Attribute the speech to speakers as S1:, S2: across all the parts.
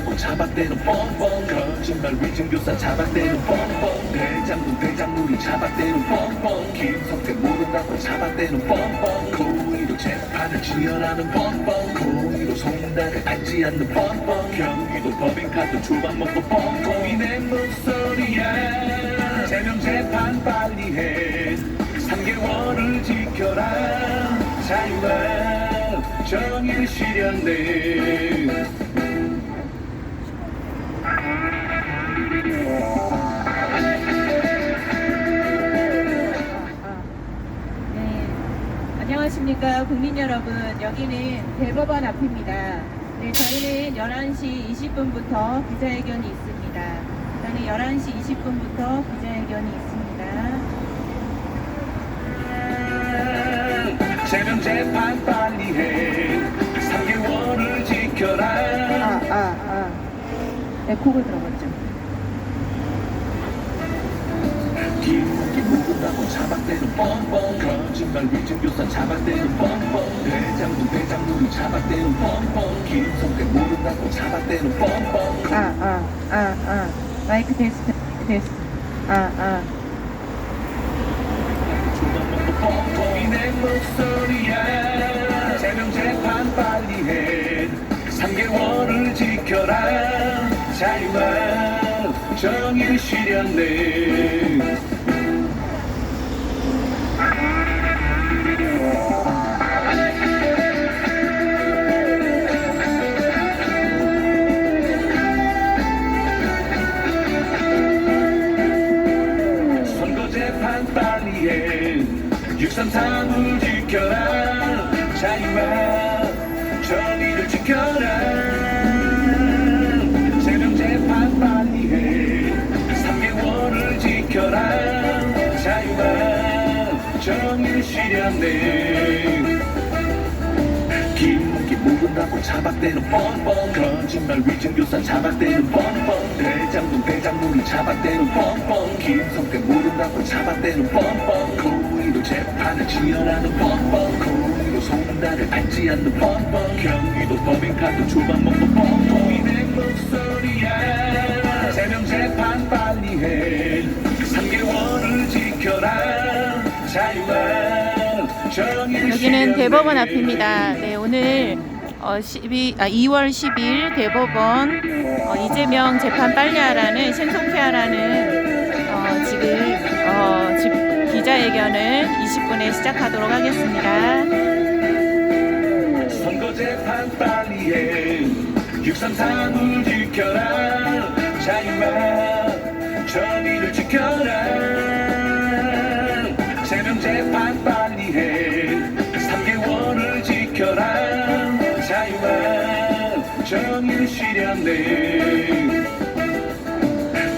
S1: 모른다고 잡아대는 뻥뻥 거짓말 위증교사 잡아대는 뻥뻥 대장물이 잡아대는 뻥뻥 김성태 모른다고 잡아대는 뻥뻥 고의로 재판을 지연하는 뻥뻥 고의로 송달을 받지 않는 뻥뻥 경기도 법인카드 초밥 먹고 뻥뻥 이내 목소리야 제명 재판 빨리 해 3개월을 지켜라 자유와 정의를 실현해
S2: 안녕하십니까 국민 여러분, 여기는 대법원 앞입니다. 네, 저희는 11시 20분부터 기자회견이 있습니다. 저는 11시 20분부터 기자회견이 있습니다.
S1: 제명 재판 빨리 해 3개월을 지켜라
S2: 네, 곡을 들어봤죠.
S1: 김국기 모른다고 잡아대는 뻥뻥 거짓말 위증교사 잡아대는 뻥뻥 대장물이 잡아대는 뻥뻥 김성태 모른다고 잡아대는 뻥뻥
S2: 마이크 테스트
S1: 조만 먹고 뻥뻥이 내 목소리야 제명 재판 빨리 해 3개월을 지켜라 자유와 정의를 실현해 선거재판 빨리 해 633을 지켜라 자유와 정의를 지켜라 제명재판 빨리 해 3개월을 지켜라 자유와 정의를 실현해 김국기 모른다고 잡아대는 뻥뻥 거짓말 위증교사 잡아대는 뻥뻥 대장물이 잡아대는 뻥뻥 김성태 모른다고 잡아대는 뻥뻥 고의로 재판을 지연하는 뻥뻥 고의로 송달을 받지 않는 뻥뻥 경기도 법인카드 초밥 먹고 뻥뻥 이내 목소리야 제명 재판 빨리 해 3개월을 지켜라 자유와
S2: 여기는 대법원 앞입니다. 네, 오늘 2월 10일 대법원 이재명 재판 빨리하라는 신속히 하라는 지금 기자회견을 20분에 시작하도록 하겠습니다.
S1: 선거재판 빨리 해 633을 지켜라 자유와 정의를 지켜라 제명재판 빨리 해 3개월을 지켜라 자유와 정의를 실현해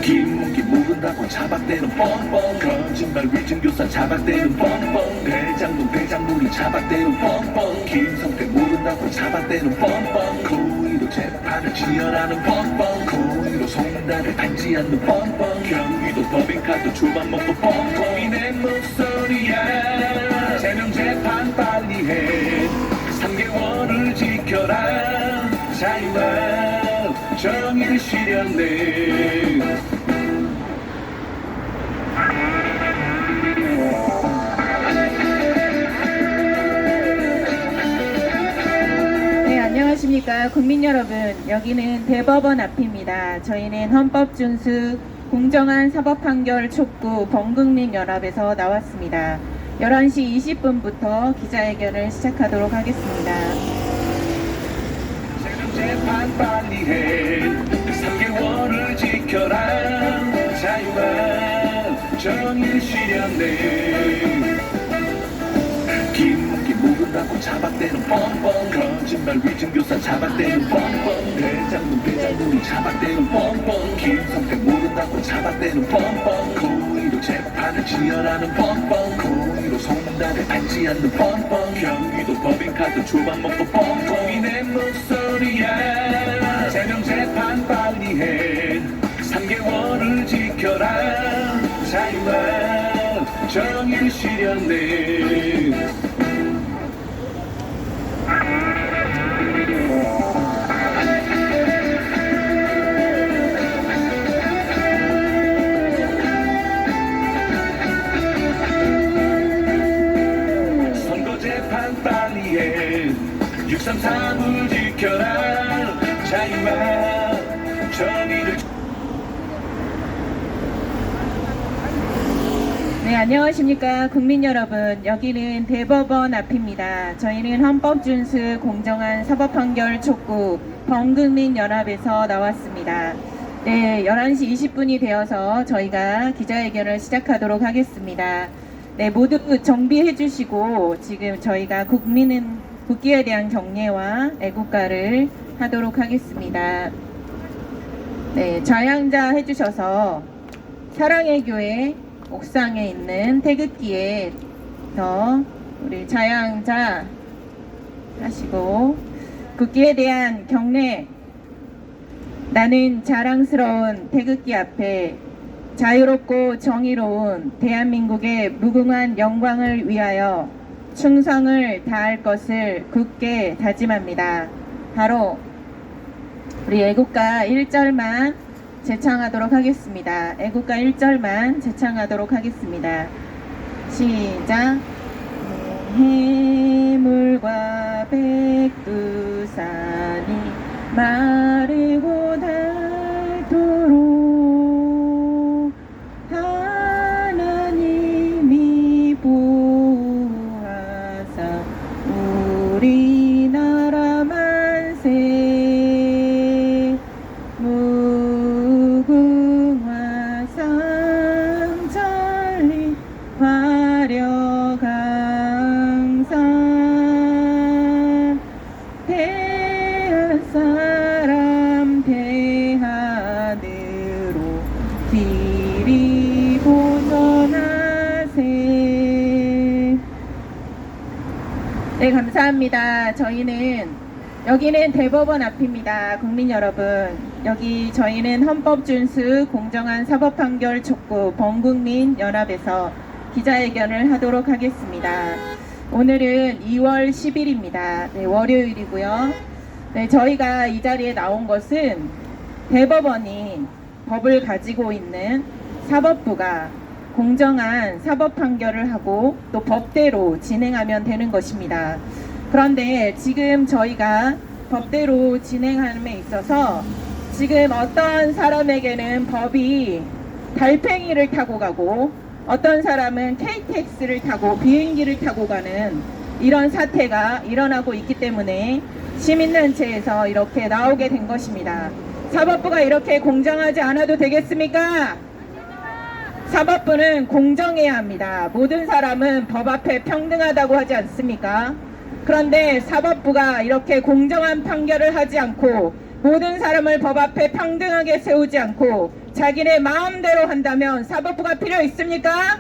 S1: 김국기 모른다고 잡아대는 뻥뻥 거짓말 위증교사 잡아대는 뻥뻥 대장물이 잡아대는 뻥뻥 김성태 모른다고 잡아대는 뻥뻥 고의로 재판을 지연하는 뻥뻥 고의로 송달을 받지 않는 뻥뻥 경기도 법인카드 초밥 먹고 뻥뻥 이내 목소리야 제명 재판 빨리 해 3개월을 지켜라 자유와 정의를 실현해
S2: 네, 안녕하십니까 국민 여러분, 여기는 대법원 앞입니다. 저희는 헌법 준수 공정한 사법 판결 촉구 범국민 연합에서 나왔습니다. 11시 20분부터 기자회견을 시작하도록 하겠습니다.
S1: 재판 빨리 해 3개월을 지켜라 자유와 정의를 실현해 김국기 모른다고 잡아대는 뻥뻥 거짓말 위증교사 잡아대는 뻥뻥 대장물이 잡아대는 뻥뻥 김성태 모른다고 잡아대는 뻥뻥 고의로 재판을 지연하는 뻥뻥 고의로 송달을 받지 않는 뻥뻥 경기도 법인카드 초밥 먹고 뻥뻥 이내 목소리야 제명재판 빨리 해 3개월을 지켜라 자유와 정의를 실현해 정의를
S2: 네, 안녕하십니까 국민 여러분. 여기는 대법원 앞입니다. 저희는 헌법준수 공정한 사법판결 촉구 범국민연합에서 나왔습니다. 네, 11시 20분이 되어서 저희가 기자회견을 시작하도록 하겠습니다. 네, 모두 정비해 주시고 지금 저희가 국기에 대한 경례와 애국가를 하도록 하겠습니다. 네, 좌양자 해주셔서 사랑의 교회 옥상에 있는 태극기에서 우리 좌양자 하시고 국기에 대한 경례. 나는 자랑스러운 태극기 앞에 자유롭고 정의로운 대한민국의 무궁한 영광을 위하여 충성을 다할 것을 굳게 다짐합니다. 바로 우리 애국가 1절만 제창하도록 하겠습니다. 애국가 1절만 제창하도록 하겠습니다. 시작. 해물과 백두산이 마르고 닳도록 하나님이 보호하사 우리나라 만세. 무궁화 상천리 화려강산 대한사람 대하늘로 길이 보전하세. 네, 감사합니다. 여기는 대법원 앞입니다. 국민 여러분, 여기 저희는 헌법준수 공정한 사법판결 촉구 범국민연합에서 기자회견을 하도록 하겠습니다. 오늘은 2월 10일입니다. 네, 월요일이고요. 네, 저희가 이 자리에 나온 것은 대법원이 법을 가지고 있는 사법부가 공정한 사법 판결을 하고 또 법대로 진행하면 되는 것입니다. 그런데 지금 저희가 법대로 진행함에 있어서 지금 어떤 사람에게는 법이 달팽이를 타고 가고 어떤 사람은 KTX를 타고 비행기를 타고 가는 이런 사태가 일어나고 있기 때문에 시민단체에서 이렇게 나오게 된 것입니다. 사법부가 이렇게 공정하지 않아도 되겠습니까? 사법부는 공정해야 합니다. 모든 사람은 법 앞에 평등하다고 하지 않습니까? 그런데 사법부가 이렇게 공정한 판결을 하지 않고 모든 사람을 법 앞에 평등하게 세우지 않고 자기네 마음대로 한다면 사법부가 필요 있습니까?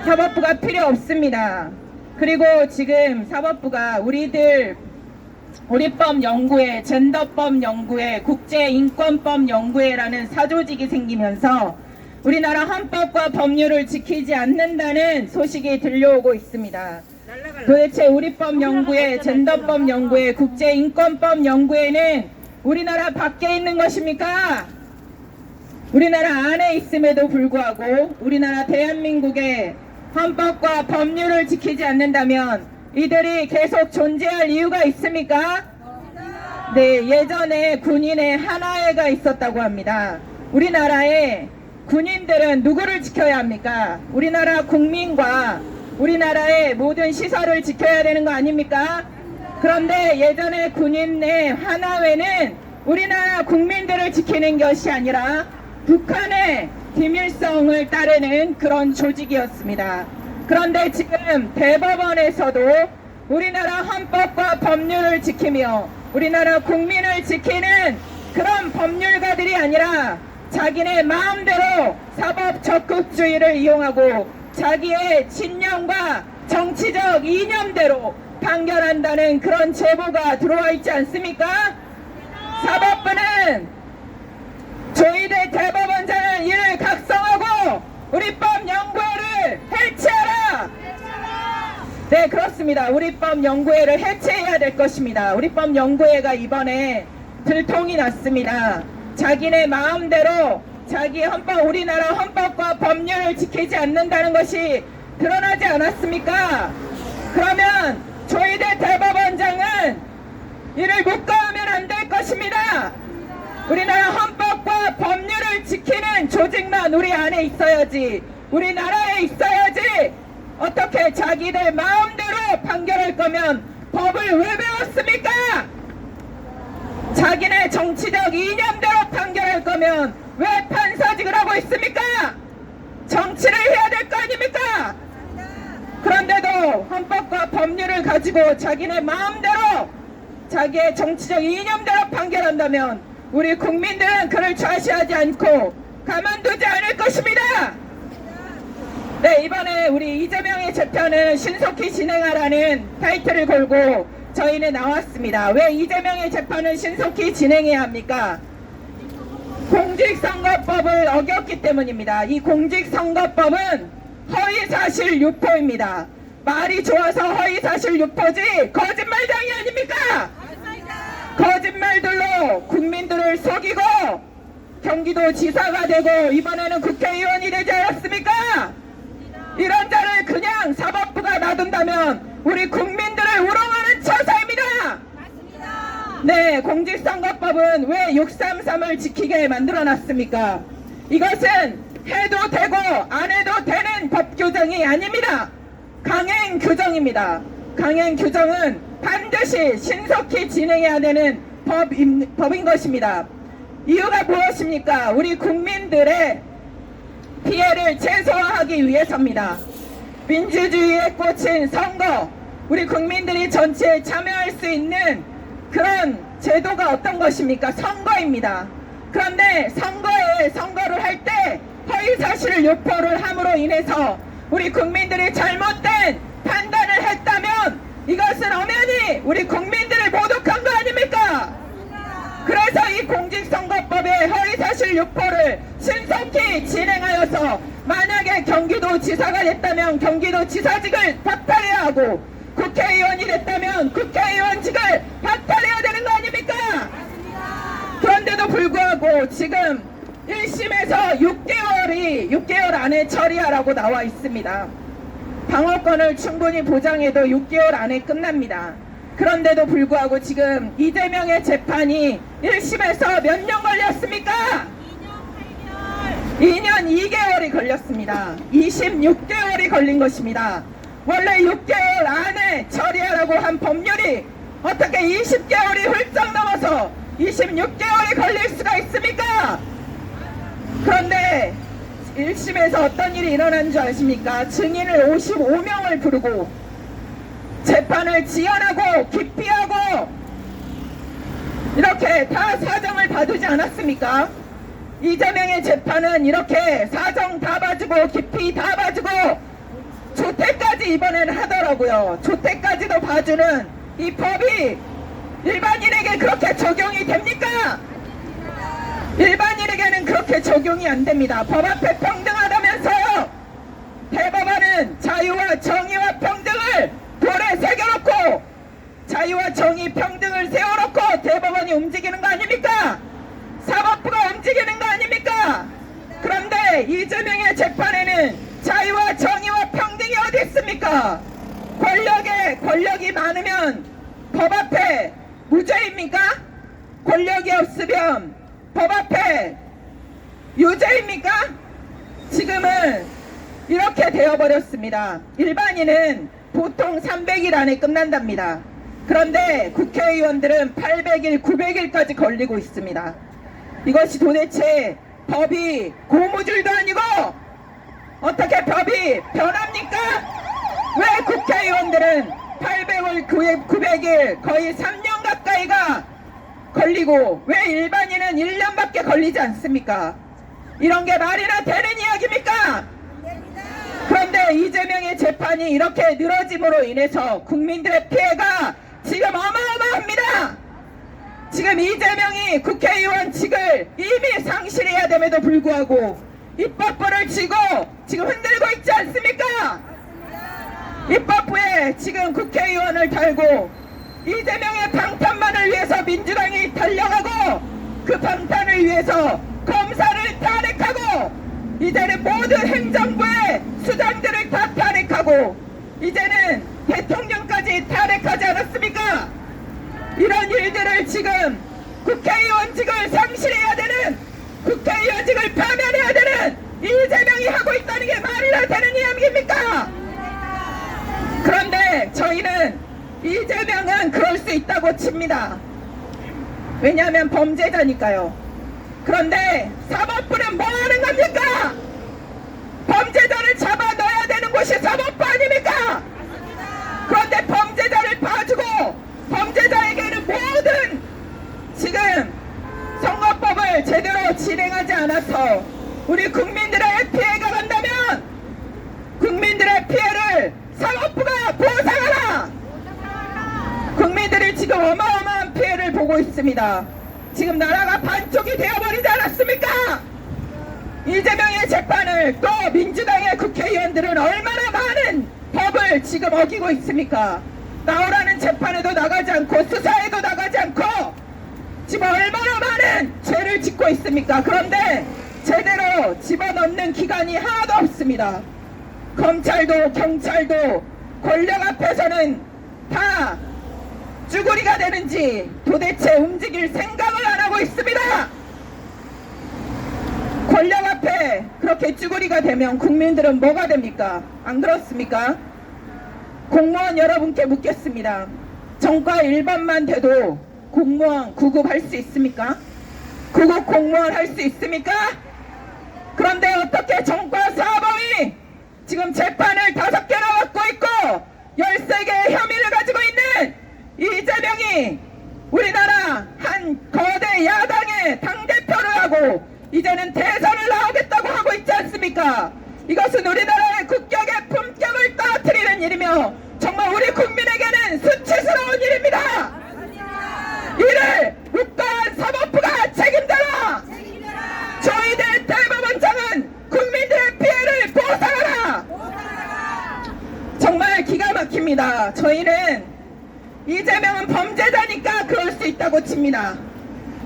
S2: 사법부가 필요 없습니다. 그리고 지금 사법부가 우리법 연구회, 젠더법 연구회, 국제인권법 연구회라는 사조직이 생기면서 우리나라 헌법과 법률을 지키지 않는다는 소식이 들려오고 있습니다. 도대체 우리법 연구회, 젠더법 연구회, 국제인권법 연구회는 우리나라 밖에 있는 것입니까? 우리나라 안에 있음에도 불구하고 우리나라 대한민국의 헌법과 법률을 지키지 않는다면 이들이 계속 존재할 이유가 있습니까? 네, 예전에 군인의 하나회가 있었다고 합니다. 우리나라에 군인들은 누구를 지켜야 합니까? 우리나라 국민과 우리나라의 모든 시설을 지켜야 되는 거 아닙니까? 그런데 예전에 군인의 하나회는 우리나라 국민들을 지키는 것이 아니라 북한의 김일성을 따르는 그런 조직이었습니다. 그런데 지금 대법원에서도 우리나라 헌법과 법률을 지키며 우리나라 국민을 지키는 그런 법률가들이 아니라 자기네 마음대로 사법 적극주의를 이용하고 자기의 신념과 정치적 이념대로 판결한다는 그런 제보가 들어와 있지 않습니까? 사법부는 조희대 대법원장은 이를 각성하고 우리법 연구회를 해체하라! 네, 그렇습니다. 우리법 연구회를 해체해야 될 것입니다. 우리법 연구회가 이번에 들통이 났습니다. 자기네 마음대로 자기 헌법, 우리나라 헌법과 법률을 지키지 않는다는 것이 드러나지 않았습니까? 그러면 조희대 대법원장은 이를 묵과하면 안 될 것입니다. 우리나라 헌법과 법률을 지키는 조직만 우리 안에 있어야지, 우리나라에 있어야지. 어떻게 자기들 마음대로 판결할 거면 법을 왜 배웠습니까? 자기네 정치적 이념대로 판결할 거면 왜 판사직을 하고 있습니까? 정치를 해야 될 거 아닙니까? 그런데도 헌법과 법률을 가지고 자기네 마음대로 자기의 정치적 이념대로 판결한다면 우리 국민들은 그를 좌시하지 않고 가만두지 않을 것입니다. 네, 이번에 우리 이재명의 재판을 신속히 진행하라는 타이틀을 걸고 저희는 나왔습니다. 왜 이재명의 재판을 신속히 진행해야 합니까? 공직선거법을 어겼기 때문입니다. 이 공직선거법은 허위사실 유포입니다. 말이 좋아서 허위사실 유포지 거짓말장이 아닙니까? 거짓말들로 국민들을 속이고 경기도 지사가 되고 이번에는 국회의원이 되지 않았습니까? 이런 자를 그냥 사법부가 놔둔다면 우리 국민들을 우롱하는 처사입니다. 네, 공직선거법은 왜 633을 지키게 만들어놨습니까? 이것은 해도 되고 안 해도 되는 법 규정이 아닙니다. 강행 규정입니다. 강행 규정은 반드시 신속히 진행해야 되는 법인 것입니다. 이유가 무엇입니까? 우리 국민들의 피해를 최소화하기 위해서입니다. 민주주의에 꽂힌 선거, 우리 국민들이 전체에 참여할 수 있는 그런 제도가 어떤 것입니까? 선거입니다. 그런데 선거를 할 때 허위사실 유포를 함으로 인해서 우리 국민들이 잘못된 판단을 했다면 이것은 엄연히 우리 국민들을 모독한 거 아닙니까? 그래서 이 공직선거법의 허위사실 유포를 신속히 진행하여서 만약에 경기도 지사가 됐다면 경기도 지사직을 박탈해야 하고 국회의원이 됐다면 국회의원직을 박탈해야 되는 거 아닙니까? 그런데도 불구하고 지금 1심에서 6개월 안에 처리하라고 나와 있습니다. 방어권을 충분히 보장해도 6개월 안에 끝납니다. 그런데도 불구하고 지금 이재명의 재판이 1심에서 몇 년 걸렸습니까? 2년 2개월이 걸렸습니다. 26개월이 걸린 것입니다. 원래 6개월 안에 처리하라고 한 법률이 어떻게 20개월이 훌쩍 넘어서 26개월이 걸릴 수가 있습니까? 그런데 1심에서 어떤 일이 일어난 줄 아십니까? 증인을 55명을 부르고 재판을 지연하고 기피하고 이렇게 다 사정을 봐두지 않았습니까? 이재명의 재판은 이렇게 사정 다 봐주고 기피 다 봐주고 조퇴까지 이번에는 하더라고요. 조퇴까지도 봐주는 이 법이 일반인에게 그렇게 적용이 됩니까? 일반인에게는 그렇게 적용이 안 됩니다. 법 앞에 평등하다면서요. 대법원은 자유와 정의와 평등을 돌에 새겨놓고 자유와 정의 평등을 세워놓고 대법원이 움직이는 거 아닙니까? 사법부가 움직이는 거 아닙니까? 그런데 이재명의 재판에는 자유와 정의와 평등이 어디 있습니까? 권력이 많으면 법 앞에 무죄입니까? 권력이 없으면 법 앞에 유죄입니까? 지금은 이렇게 되어버렸습니다. 일반인은 보통 300일 안에 끝난답니다. 그런데 국회의원들은 800일, 900일까지 걸리고 있습니다. 이것이 도대체 법이 고무줄도 아니고 어떻게 법이 변합니까? 왜 국회의원들은 800일, 900일 거의 3년 가까이가 걸리고 왜 일반인은 1년밖에 걸리지 않습니까? 이런 게 말이나 되는 이야기입니까? 그런데 이재명의 재판이 이렇게 늘어짐으로 인해서 국민들의 피해가 지금 어마어마합니다. 지금 이재명이 국회의원직을 이미 상실해야 됨에도 불구하고 입법부를 쥐고 지금 흔들고 있지 않습니까? 입법부에 지금 국회의원을 달고 이재명의 방탄만을 위해서 민주당이 달려가고 그 방탄을 위해서 검사를 탄핵하고 이제는 모든 행정부의 수장들을 다 탄핵하고 이제는 대통령까지 탄핵하지 않았습니까? 이런 일들을 지금 국회의원직을 상실해야 되는, 국회의원직을 파면해야 되는 이재명이 하고 있다는 게 말이나 되는 이야기입니까? 그런데 저희는 이재명은 그럴 수 있다고 칩니다. 왜냐하면 범죄자니까요. 그런데 사법부는 뭐 하는 겁니까? 범죄자를 잡아 넣어야 되는 곳이 사법부 아닙니까? 그런데 범죄자를 봐주고 범죄자에게는 모든 지금 선거법을 제대로 진행하지 않아서 우리 국민들의 피해가 간다면 국민들의 피해를 사법부가 보상하라! 국민들이 지금 어마어마한 피해를 보고 있습니다. 지금 나라가 반쪽이 되어버리지 않았습니까? 이재명의 재판을 또 민주당의 국회의원들은 얼마나 많은 법을 지금 어기고 있습니까? 나오라는 재판에도 나가지 않고 수사에도 나가지 않고 지금 얼마나 많은 죄를 짓고 있습니까? 그런데 제대로 집어넣는 기관이 하나도 없습니다. 검찰도 경찰도 권력 앞에서는 다 쭈구리가 되는지 도대체 움직일 생각을 안 하고 있습니다. 권력 앞에 그렇게 쭈구리가 되면 국민들은 뭐가 됩니까? 안 그렇습니까? 공무원 여러분께 묻겠습니다. 전과 1번만 돼도 공무원 구급할 수 있습니까? 구급 공무원 할 수 있습니까? 그런데 어떻게 전과 4범이 지금 재판을 5개나 받고 있고 13개의 혐의를 가지고 있는 이재명이 우리나라 한 거대 야당의 당대표를 하고 이제는 대선을 나오겠다고 하고 있지 않습니까? 이것은 우리나라의 국격의 품격을 떨어뜨리는 일이며 정말 우리 국민에게는 수치스러운 일입니다. 이를 묵과한 사법부가 책임져라. 저희들 대법원장은 국민들의 피해를 보상하라. 정말 기가 막힙니다. 저희는 이재명은 범죄자니까 그럴 수 있다고 칩니다.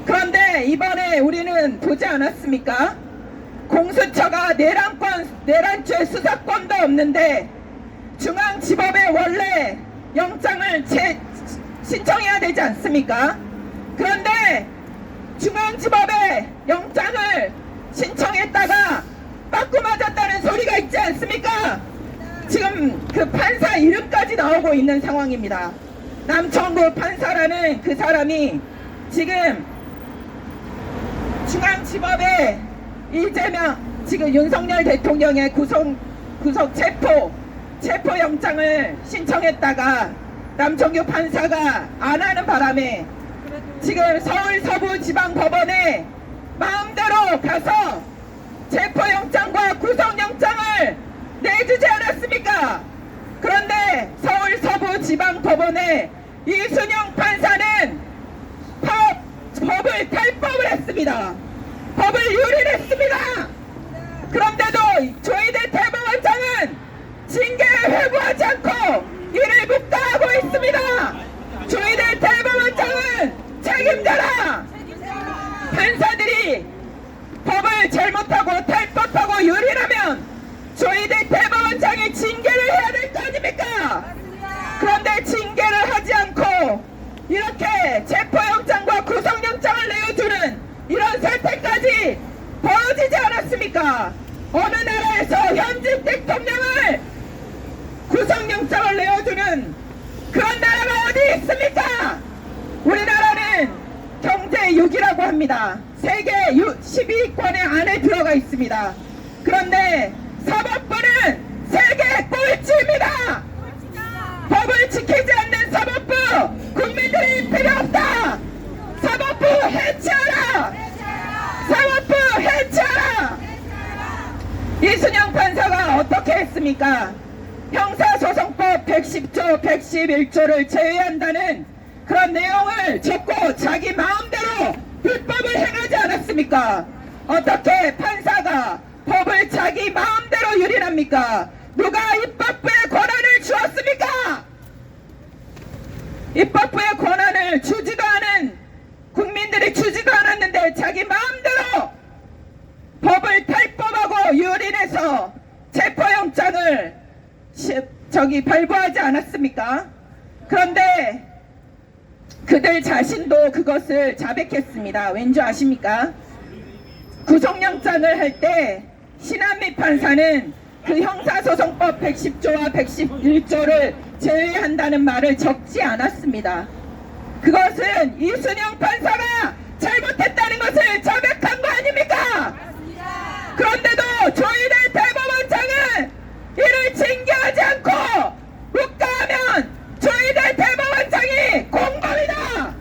S2: 그런데 이번에 우리는 보지 않았습니까? 공수처가 내란죄 수사권도 없는데 중앙지법에 원래 영장을 신청해야 되지 않습니까? 그런데 중앙지법에 영장을 신청했다가 빠꾸 맞았다는 소리가 있지 않습니까? 지금 그 판사 이름까지 나오고 있는 상황입니다. 남천구 판사라는 그 사람이 지금 중앙지법에 이재명 지금 윤석열 대통령의 구속 체포영장을 신청했다가 남천구 판사가 안 하는 바람에 지금 서울 서부지방법원에 마음대로 가서 체포영장과 구속영장을 내주지 않았습니까? 그런데 서울 서부지방법원에 이순영 판사는 법을 탈법을 했습니다. 법을 유린했습니다. 그런데도 저희들 대법원장은 징계에 회부하지 않고 이를 묵과하고 있습니다. 저희들 대법원장은 책임져라. 판사들이 법을 잘못하고 탈법하고 유린하면 저희들 대법원장이 징계를 해야 될 거 아닙니까? 그런데 징계를 하지 않고 이렇게 체포영장과 구속영장을 내어주는 이런 사태까지 벌어지지 않았습니까? 어느 나라에서 현직 대통령을 구속영장을 내어주는 그런 나라가 어디 있습니까? 우리나라는 경제 6위라고 합니다. 세계 10위권의 안에 들어가 있습니다. 그런데 사법부는 세계 꼴찌입니다. 법을 지키지 않는 사법부 국민들이 필요 없다. 사법부 해체하라. 사법부 해체하라. 이순영 판사가 어떻게 했습니까? 형사소송법 110조 111조를 제외한다는 그런 내용을 적고 자기 마음대로 불법을 행하지 않았습니까? 어떻게 판사가 법을 자기 마음대로 유린합니까? 누가 입법부에 권한을 주었습니까? 입법부의 권한을 주지도 않은 국민들이 주지도 않았는데 자기 마음대로 법을 탈법하고 유린해서 체포영장을 발부하지 않았습니까? 그런데 그들 자신도 그것을 자백했습니다. 왠지 아십니까? 구속영장을 할 때 신한미 판사는 그 형사소송법 110조와 111조를 제외한다는 말을 적지 않았습니다. 그것은 이순영 판사가 잘못했다는 것을 자백한 거 아닙니까? 그런데도 조희대 대법원장은 이를 징계하지 않고 묵과하면 조희대 대법원장이 공범이다!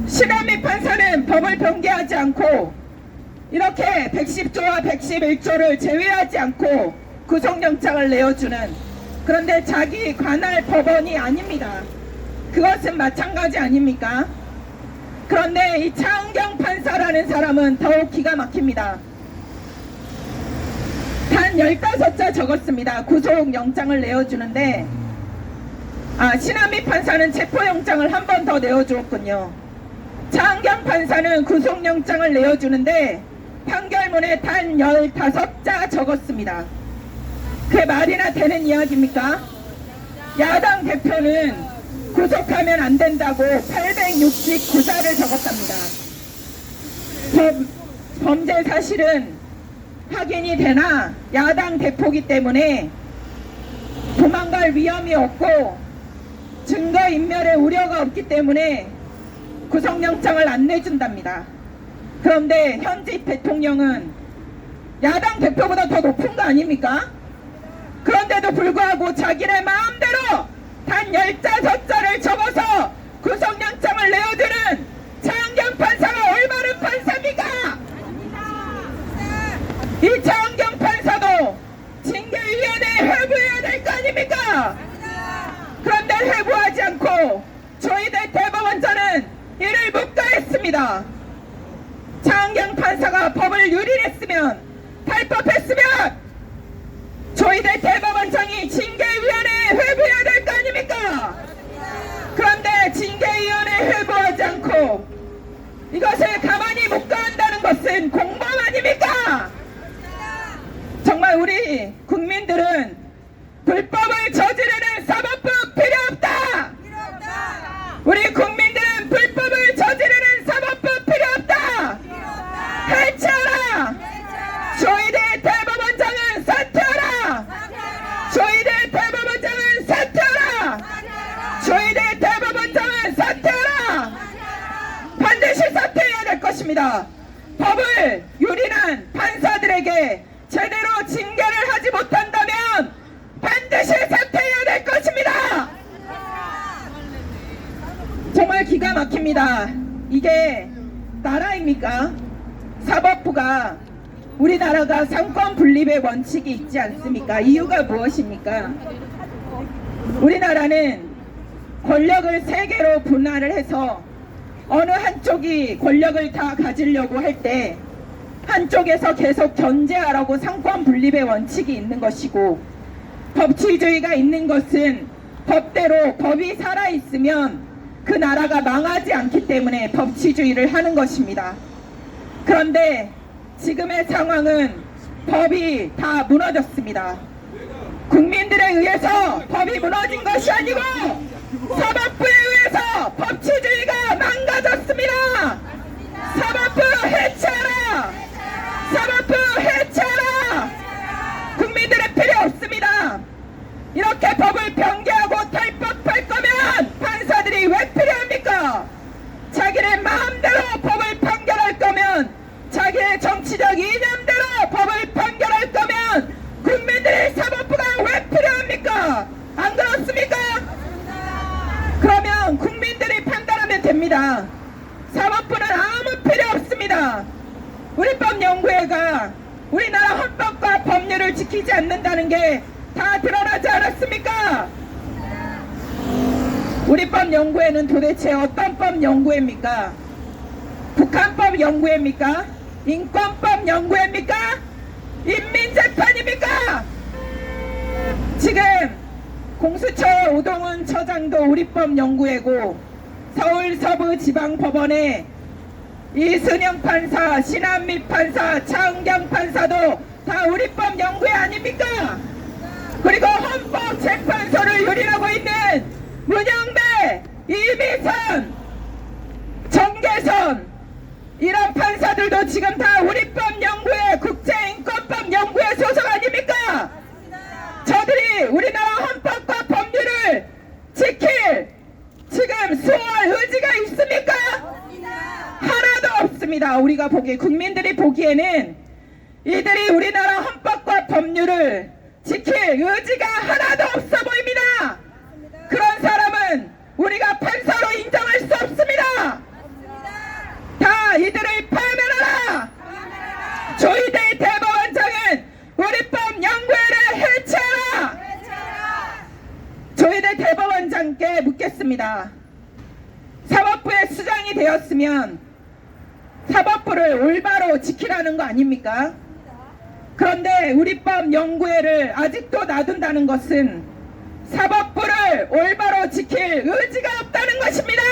S2: 신한미 판사는 법을 변개하지 않고 이렇게 110조와 111조를 제외하지 않고 구속영장을 내어주는, 그런데 자기 관할 법원이 아닙니다. 그것은 마찬가지 아닙니까? 그런데 이 차은경 판사라는 사람은 더욱 기가 막힙니다. 단 15자 적었습니다. 구속영장을 내어주는데 신한미 판사는 체포영장을 한 번 더 내어주었군요. 차은경 판사는 구속영장을 내어주는데 판결문에 단 15자 적었습니다. 그게 말이나 되는 이야기입니까? 야당 대표는 구속하면 안 된다고 869자를 적었답니다. 범죄 사실은 확인이 되나 야당 대표기 때문에 도망갈 위험이 없고 증거인멸의 우려가 없기 때문에 구속영장을 안 내준답니다. 그런데 현직 대통령은 야당 대표보다 더 높은 거 아닙니까? 그런데도 불구하고 자기네 마음대로 단 15자를 적어서 구속영장을 내어주는 차은경 판사가 올바른 판사입니까? 이 차은경 판사도 징계위원회에 회부해야 될 거 아닙니까? 그런데 회부하지 않고 조희대 대법원장은 이를 묵과했습니다. 차은경 판사가 법을 유린했으면 탈법했으면 조희대 대법원장이 징계위원회에 회부해야 될 거 아닙니까? 그런데 징계위원회에 회부하지 않고 이것을 가만히 묵과한다는 것은 공범 아닙니까? 정말 우리 국민들은 불법을 저지르는 사법부 필요 없다! 우리 국민들은 불법을 저지르는 사법부 필요 없다! 해체하라! 조희대 대법원장은 사퇴하라! 조희대 대법원장은 사퇴하라! 조희대 대법원장은 사퇴하라! 반드시 사퇴해야 될 것입니다. 법을 유린한 판사들에게 제대로 징계를 하지 못한다면 반드시 사퇴해야 될 것입니다. 정말 기가 막힙니다. 이게 나라입니까? 사법부가, 우리나라가 상권 분립의 원칙이 있지 않습니까? 이유가 무엇입니까? 우리나라는 권력을 세 개로 분할을 해서 어느 한쪽이 권력을 다 가지려고 할 때 한쪽에서 계속 견제하라고 상권 분립의 원칙이 있는 것이고, 법치주의가 있는 것은 법대로 법이 살아있으면 그 나라가 망하지 않기 때문에 법치주의를 하는 것입니다. 그런데 지금의 상황은 법이 다 무너졌습니다. 국민들에 의해서 법이 무너진 것이 아니고 사법부에 의해서 법치주의가 망가졌습니다. 사법부 해체하라! 사법부 해체하라! 국민들의 필요 없습니다. 이렇게 법을 변개하고 탈법할 거면 판사들이 왜 필요합니까? 자기네 마음대로 법을 판결할 거면, 자기의 정치적 이념대로 법을 판결할 거면 국민들의 사법부가 왜 필요합니까? 안 그렇습니까? 그러면 국민들이 판단하면 됩니다. 사법부는 아무 필요 없습니다. 우리법연구회가 우리나라 헌법과 법률을 지키지 않는다는 게 다 드러나지 않았습니까? 우리법연구회는 도대체 어떤 법연구회입니까? 북한법 연구회입니까? 인권법 연구회입니까? 인민재판입니까? 지금 공수처 오동훈 처장도 우리법 연구회고, 서울 서부지방법원에 이순영 판사, 신한미 판사, 차은경 판사도 다 우리법 연구회 아닙니까? 그리고 헌법재판소를 유린하고 있는 문영배 이미선, 정계선 이런 판사들도 지금 다 우리법연구회 국제인권법연구회 소속 아닙니까? 저들이 우리나라 헌법과 법률을 지킬 지금 수호할 의지가 있습니까? 하나도 없습니다. 우리가 국민들이 보기에는 이들이 우리나라 헌법과 법률을 지킬 의지가 하나도 없어 보입니다. 그런 사람은 우리가 판사로 인정할 수 없습니다. 다 이들을 파면하라. 조희대 대법원장은 우리법 연구회를 해체하라. 조희대 대법원장께 묻겠습니다. 사법부의 수장이 되었으면 사법부를 올바로 지키라는 거 아닙니까? 그런데 우리법 연구회를 아직도 놔둔다는 것은 사법부를 올바로 지킬 의지가 없다는 것입니다.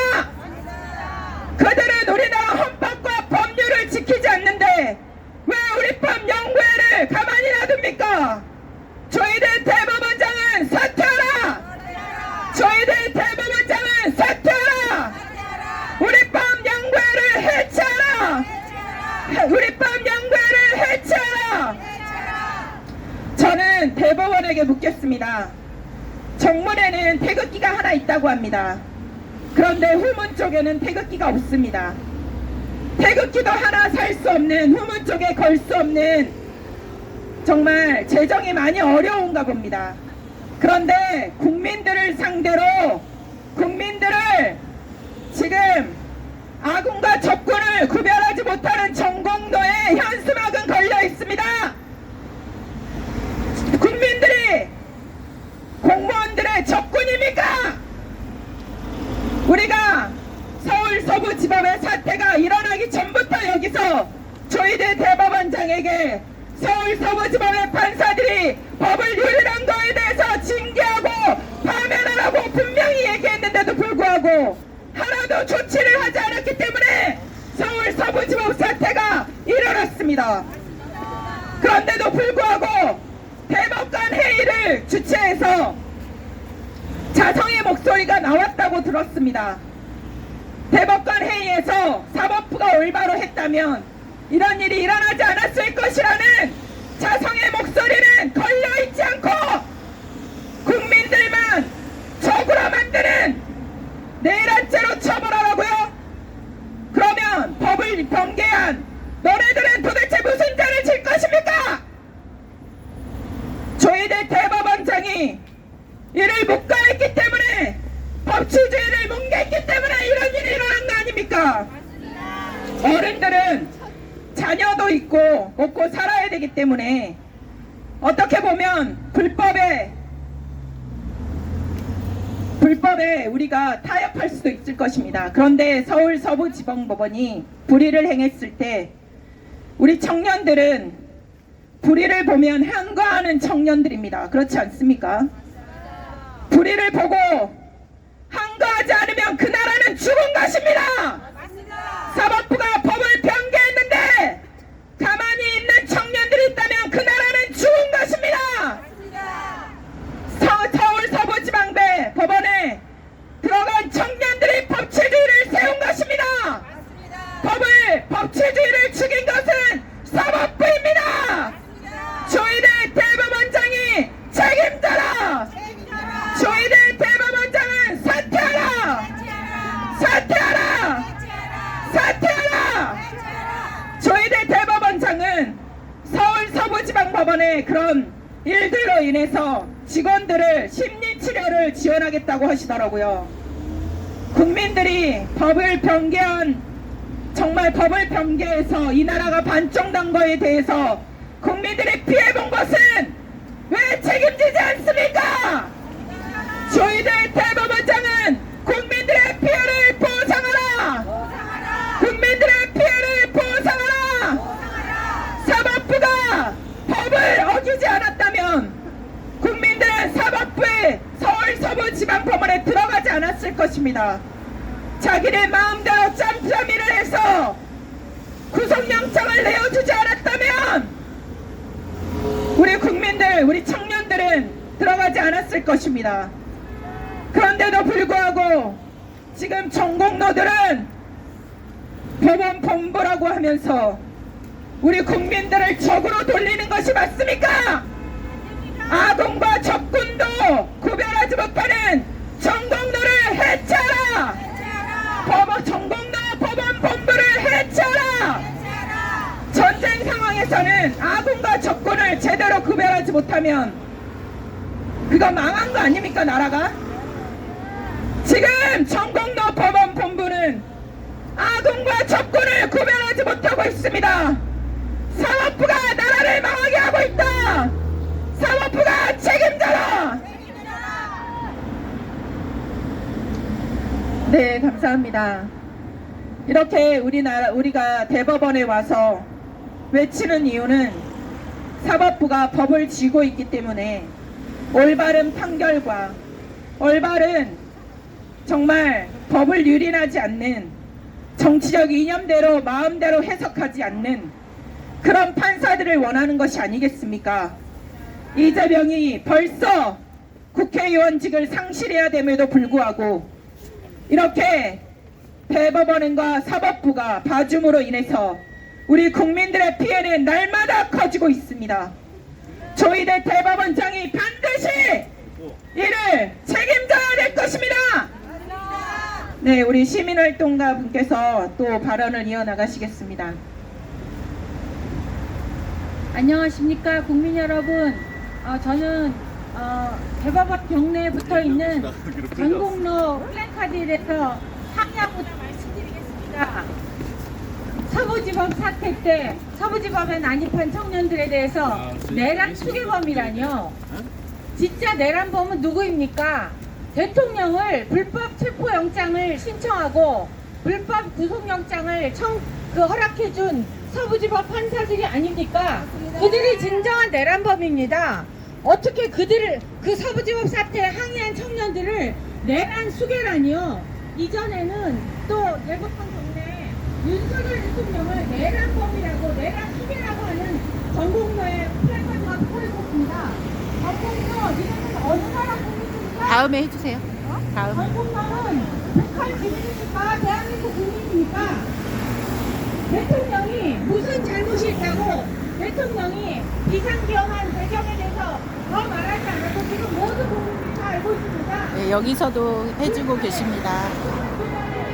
S2: 그들은 우리나라 헌법과 법률을 지키지 않는데 왜 우리법 연구회를 가만히 놔둡니까? 조희대 대법원장은 사퇴하라! 조희대 대법원장은 사퇴하라! 우리법 연구회를 해체하라! 우리법 연구회를 해체하라! 저는 대법원에게 묻겠습니다. 정문에는 태극기가 하나 있다고 합니다. 그런데 후문 쪽에는 태극기가 없습니다. 태극기도 하나 살 수 없는, 후문 쪽에 걸 수 없는, 정말 재정이 많이 어려운가 봅니다. 그런데 국민들을 상대로 국민들을 지금 아군과 적군을 구별하지 못하는 정공도에 현수막은 걸려 있습니다. 국민들이 공무원들의 적군입니까? 우리가 서울 서부지법의 사태가 일어나기 전부터 여기서 조희대 대법원장에게 서울 서부지법의 판사들이 법을 유린한 거에 대해서 징계하고 파면하라고 분명히 얘기했는데도 불구하고 하나도 조치를 하지 않았기 때문에 서울 서부지법 사태가 일어났습니다. 그런데도 불구하고 대법관 회의를 주최해서 자성의 목소리가 나왔다고 들었습니다. 대법관 회의에서 사법부가 올바로 했다면 이런 일이 일어나지 않았을 것이라는 자성의 목소리는 걸려있지 않고 국민들만 적으로 만드는 내란죄로 처벌하라고요? 그러면 법을 변개한 너네들은 도대체 무슨 죄를 질 것입니까? 조희대 대법원장이 이를 묵과했기 때문에 법치주의를 뭉개했기 때문에 이런 일이 일어난 거 아닙니까? 어른들은 자녀도 있고 먹고 살아야 되기 때문에 어떻게 보면 불법에 우리가 타협할 수도 있을 것입니다. 그런데 서울 서부지방법원이 불의를 행했을 때 우리 청년들은 불의를 보면 한가하는 청년들입니다. 그렇지 않습니까? 불의를 보고 한가하지 않으면 그 나라는 죽은 것입니다. 사법부가 법을 변개했는데 가만히 있는 청년들이 있다면 그 나라는 죽은 것입니다. 서울 서부지방배 법원에 들어간 청년들이 법치주의를 세운 것입니다. 법치주의를 죽인 것은 사법부입니다. 조희대 대법원장이 책임져라. 조희대 대법원장은 사퇴하라. 사퇴하라. 사퇴하라. 조희대 대법원장은 서울 서부지방법원의 그런 일들로 인해서 직원들을 심리치료를 지원하겠다고 하시더라고요. 국민들이 법을 변개한, 정말 법을 변개해서 이 나라가 반쪽난 거에 대해서 국민들이 피해본 것은 왜 책임지지 않습니까? 조희대 대법원장은 국민들의 피해를 보상하라! 국민들의 피해를 보상하라! 사법부가 법을 어기지 않았다면 국민들은 사법부에 서울 서부지방법원에 들어가지 않았을 것입니다. 자기네 마음대로 짬짬이를 해서 구속영장을 내어주지 않았다면 우리 국민들, 우리 청년들은 들어가지 않았을 것입니다. 그런데도 불구하고 지금 전공로들은 법원 본부라고 하면서 우리 국민들을 적으로 돌리는 것이 맞습니까? 아동과 적군도 구별하지 못하는 전공로를 해체하라! 전공로 법원 본부를 해체하라! 전쟁 상황에서는 아군과 적군을 제대로 구별하지 못하면 그거 망한 거 아닙니까, 나라가? 지금 전공로 법원 본부는 아군과 적군을 구별하지 못하고 있습니다. 사법부가 나라를 망하게 하고 있다. 사법부가 책임져라. 네, 감사합니다. 이렇게 우리가 대법원에 와서 외치는 이유는 사법부가 법을 쥐고 있기 때문에 올바른 판결과 올바른 정말 법을 유린하지 않는 정치적 이념대로 마음대로 해석하지 않는 그런 판사들을 원하는 것이 아니겠습니까? 이재명이 벌써 국회의원직을 상실해야 됨에도 불구하고 이렇게 대법원과 사법부가 봐줌으로 인해서 우리 국민들의 피해는 날마다 커지고 있습니다. 조희대 대법원장이 반드시 이를 책임져야 될 것입니다. 네, 우리 시민활동가 분께서 또 발언을 이어나가시겠습니다.
S3: 안녕하십니까 국민 여러분. 저는 대법원 경내에 붙어있는 전공로 플래카드에 대해서 항의하고자 말씀드리겠습니다. 서부지법 사태 때 서부지법에 난입한 청년들에 대해서 내란 수괴범이라뇨. 진짜 내란범은 누구입니까? 대통령을 불법 체포영장을 신청하고 불법 구속영장을 허락해준 서부지법 판사들이 아닙니까? 그들이 진정한 내란범입니다. 어떻게 그 서부지법 사태에 항의한 청년들을 내란 수괴라니요. 이전에는 또 대법원 경내에 윤석열 대통령을 내란범이라고 내란 수괴라고 하는 전공로에 플래카드가 붙어있었습니다. 전공로 이거는 어느 나라 국민입니까?
S4: 다음에 해주세요. 다음.
S3: 전공로는 북한 국민입니까? 대한민국 국민입니까? 대통령이 무슨 잘못이 있다고 대통령이 비상기험한 배경에 대해서 더 말하지 않아도 지금 모든 국민들이 다 알고 있습니다.
S4: 네, 여기서도 해주고 계십니다.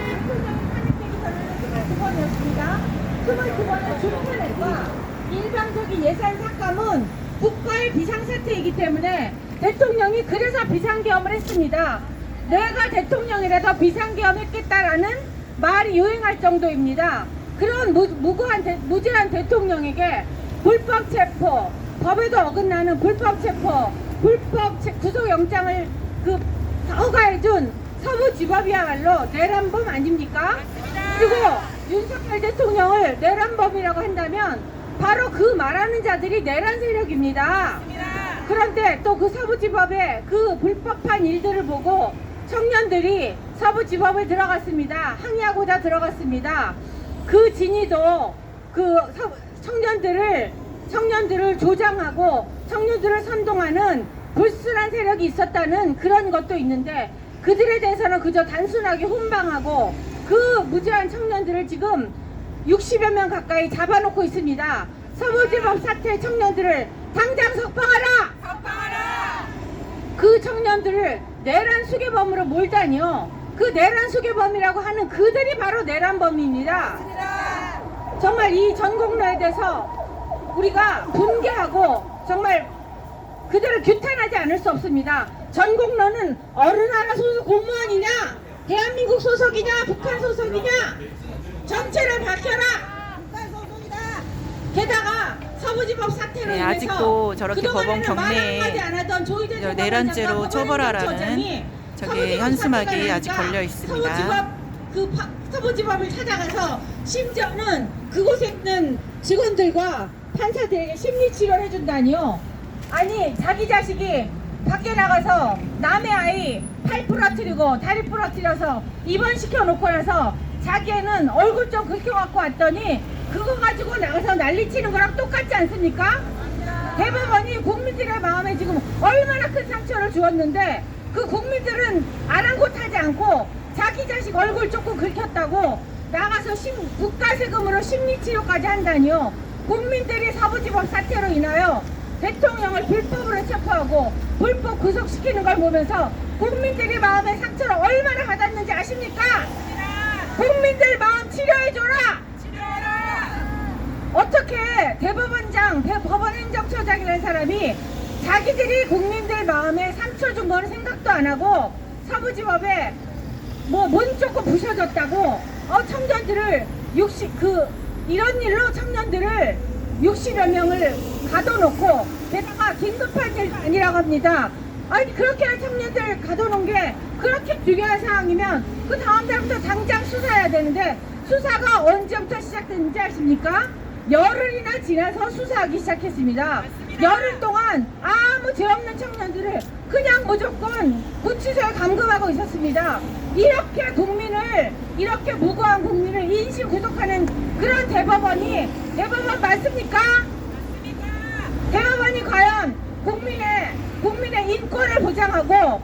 S3: 대통령이 탄핵되기 전에는 22번이었습니다. 22번의 중탄핵과 일방적인 예산 삭감은 국가의 비상사태이기 때문에 대통령이 그래서 비상계엄을 했습니다. 내가 대통령이라서 비상계엄했겠다라는 말이 유행할 정도입니다. 그런 무제한 대통령에게 불법 체포, 법에도 어긋나는 불법 체포, 불법 구속영장을 허가해준 서부지법이야말로 내란범 아닙니까? 그리고 윤석열 대통령을 내란범이라고 한다면 바로 그 말하는 자들이 내란 세력입니다. 그런데 또 그 서부지법의 그 불법한 일들을 보고 청년들이 서부지법에 들어갔습니다. 항의하고자 들어갔습니다. 그 진위도 청년들을 조장하고 청년들을 선동하는 불순한 세력이 있었다는 그런 것도 있는데 그들에 대해서는 그저 단순하게 훈방하고 그 무죄한 청년들을 지금 60여 명 가까이 잡아놓고 있습니다. 서부지법 사태 청년들을 당장 석방하라! 그 청년들을 내란 수괴범으로 몰다니요. 그 내란 수괴범이라고 하는 그들이 바로 내란범입니다. 정말 이 전공로에 대해서 우리가 분개하고 정말 그들을 규탄하지 않을 수 없습니다. 전공로는 어느 나라 소속 공무원이냐, 대한민국 소속이냐, 북한 소속이냐, 정체를 밝혀라. 북한 소속이다. 게다가 서부지법 사태로
S4: 네,
S3: 인해서
S4: 아직도 저렇게 법원
S3: 그동안에는 말
S4: 경내에
S3: 한마디 안 하던 조희대
S4: 내란죄로
S3: 대법원장과
S4: 처벌하라는
S3: 법원행정처장이
S4: 저게
S3: 서부지법
S4: 현수막이
S3: 사태가
S4: 아직
S3: 나니까
S4: 걸려 있습니다.
S3: 서부지법을 찾아가서 심지어는 그곳에 있는 직원들과 판사들에게 심리치료를 해준다니요. 아니 자기 자식이 밖에 나가서 남의 아이 팔 부러뜨리고 다리 부러뜨려서 입원시켜 놓고 나서 자기애는 얼굴 좀 긁혀갖고 왔더니 그거 가지고 나가서 난리치는 거랑 똑같지 않습니까? 대법원이 국민들의 마음에 지금 얼마나 큰 상처를 주었는데 그 국민들은 아랑곳하지 않고 자기 자식 얼굴 조금 긁혔다고 나가서 국가 세금으로 심리치료까지 한다니요. 국민들이 사부지법 사태로 인하여 대통령을 불법으로 체포하고 불법 구속시키는 걸 보면서 국민들이 마음의 상처를 얼마나 받았는지 아십니까? 국민들 마음 치료해줘라! 어떻게 대법원장, 법원 행정처장이라는 사람이 자기들이 국민들 마음에 상처 준 거는 생각도 안 하고 사부지법에 문 조금 부셔졌다고 청년들을 이런 일로 청년들을 60여 명을 가둬놓고 게다가 긴급한 일도 아니라고 합니다. 아니 그렇게 청년들 가둬놓은 게 그렇게 중요한 상황이면 그 다음 달부터 당장 수사해야 되는데 수사가 언제부터 시작됐는지 아십니까? 열흘이나 지나서 수사하기 시작했습니다. 열흘 동안 아무 죄 없는 청년들을 그냥 무조건 구치소에 감금하고 있었습니다. 이렇게 무고한 국민을 인신 구속하는 그런 대법원 맞습니까? 대법원이 과연 국민의 인권을 보장하고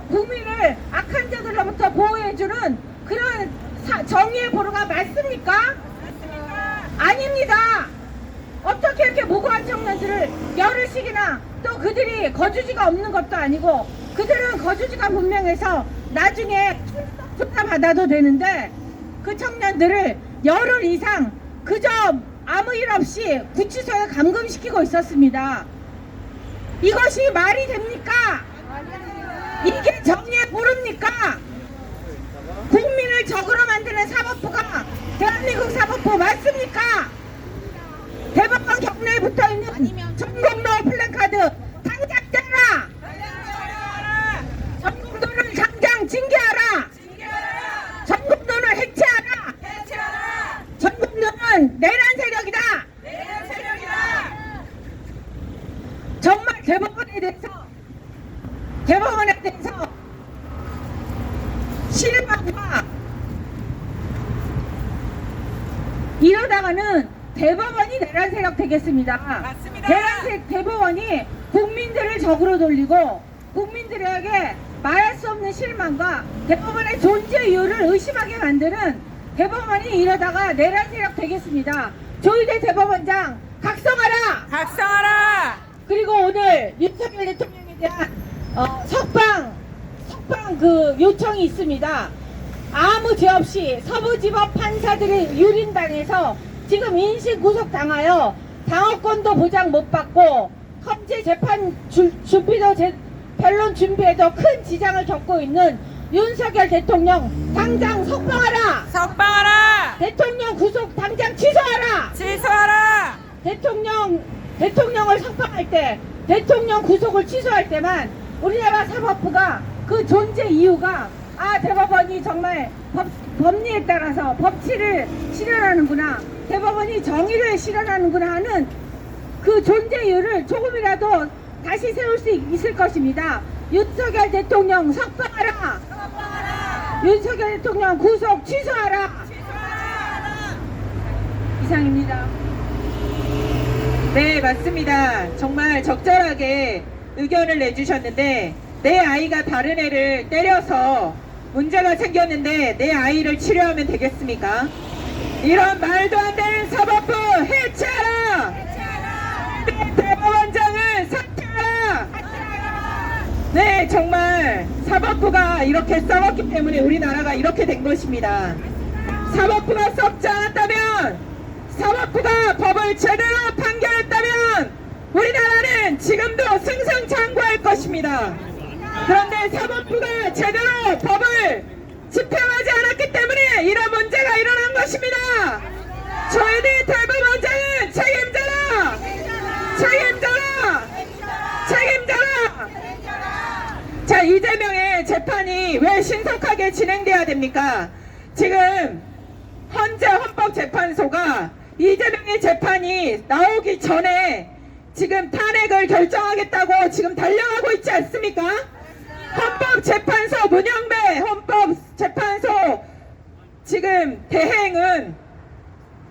S3: 국민을 악한 자들로부터 보호해주는 그런 정의의 보루가 맞습니까? 아닙니다. 어떻게 이렇게 무고한 청년들을 열흘씩이나 또 그들이 거주지가 없는 것도 아니고 그들은 거주지가 분명해서 나중에 조사 받아도 되는데 그 청년들을 열흘 이상 그저 아무 일 없이 구치소에 감금시키고 있었습니다. 이것이 말이 됩니까? 이게 정의의 보루입니까? 국민을 적으로 만드는 사법부가 대한민국 사법부 맞습니까? 대법원 경내에 붙어있는 전국노 플랜카드 당장 떼라! 전국노를 당장 징계하라! 전국노를 해체하라! 전국노는 내란 세력이다! 정말 대법원에 대해서 실망과 이러다가는 대법원이 내란 세력 되겠습니다. 맞습니다. 대법원이 국민들을 적으로 돌리고 국민들에게 말할 수 없는 실망과 대법원의 존재 이유를 의심하게 만드는 대법원이 이러다가 내란 세력 되겠습니다. 조희대 대법원장 각성하라!
S4: 각성하라!
S3: 그리고 오늘 윤석열 대통령에 대한 석방 요청이 있습니다. 아무 죄 없이 서부지법 판사들이 유린당해서 지금 인신 구속당하여 당원권도 보장 못 받고 헌재 재판 변론 준비에도 큰 지장을 겪고 있는 윤석열 대통령 당장 석방하라!
S4: 석방하라!
S3: 대통령 구속 당장 취소하라!
S4: 취소하라!
S3: 대통령을 석방할 때, 대통령 구속을 취소할 때만 우리나라 사법부가 그 존재 이유가 대법원이 정말 법리에 따라서 법치를 실현하는구나, 대법원이 정의를 실현하는구나 하는 그 존재 이유를 조금이라도 다시 세울 수 있을 것입니다. 윤석열 대통령 석방하라! 윤석열 대통령 구속 취소하라! 이상입니다.
S2: 네, 맞습니다. 정말 적절하게 의견을 내주셨는데 내 아이가 다른 애를 때려서 문제가 생겼는데 내 아이를 치료하면 되겠습니까? 이런 말도 안 되는 사법부 해체하라! 대법원장을 사퇴하라! 네, 정말 사법부가 이렇게 썩었기 때문에 우리나라가 이렇게 된 것입니다. 사법부가 썩지 않았다면, 사법부가 법을 제대로 판결했다면 우리나라는 지금도 승승장구할 것입니다. 그런데 사법부가 제대로 법을 집행하지 않았기 때문에 이런 문제가 일어난 것입니다. 조희대 대법원장은 책임져라! 책임져라! 책임져라! 자, 이재명의 재판이 왜 신속하게 진행돼야 됩니까? 지금 헌재 헌법재판소가 이재명의 재판이 나오기 전에 지금 탄핵을 결정하겠다고 지금 달려가고 있지 않습니까? 헌법재판소 문영배 헌법재판소 지금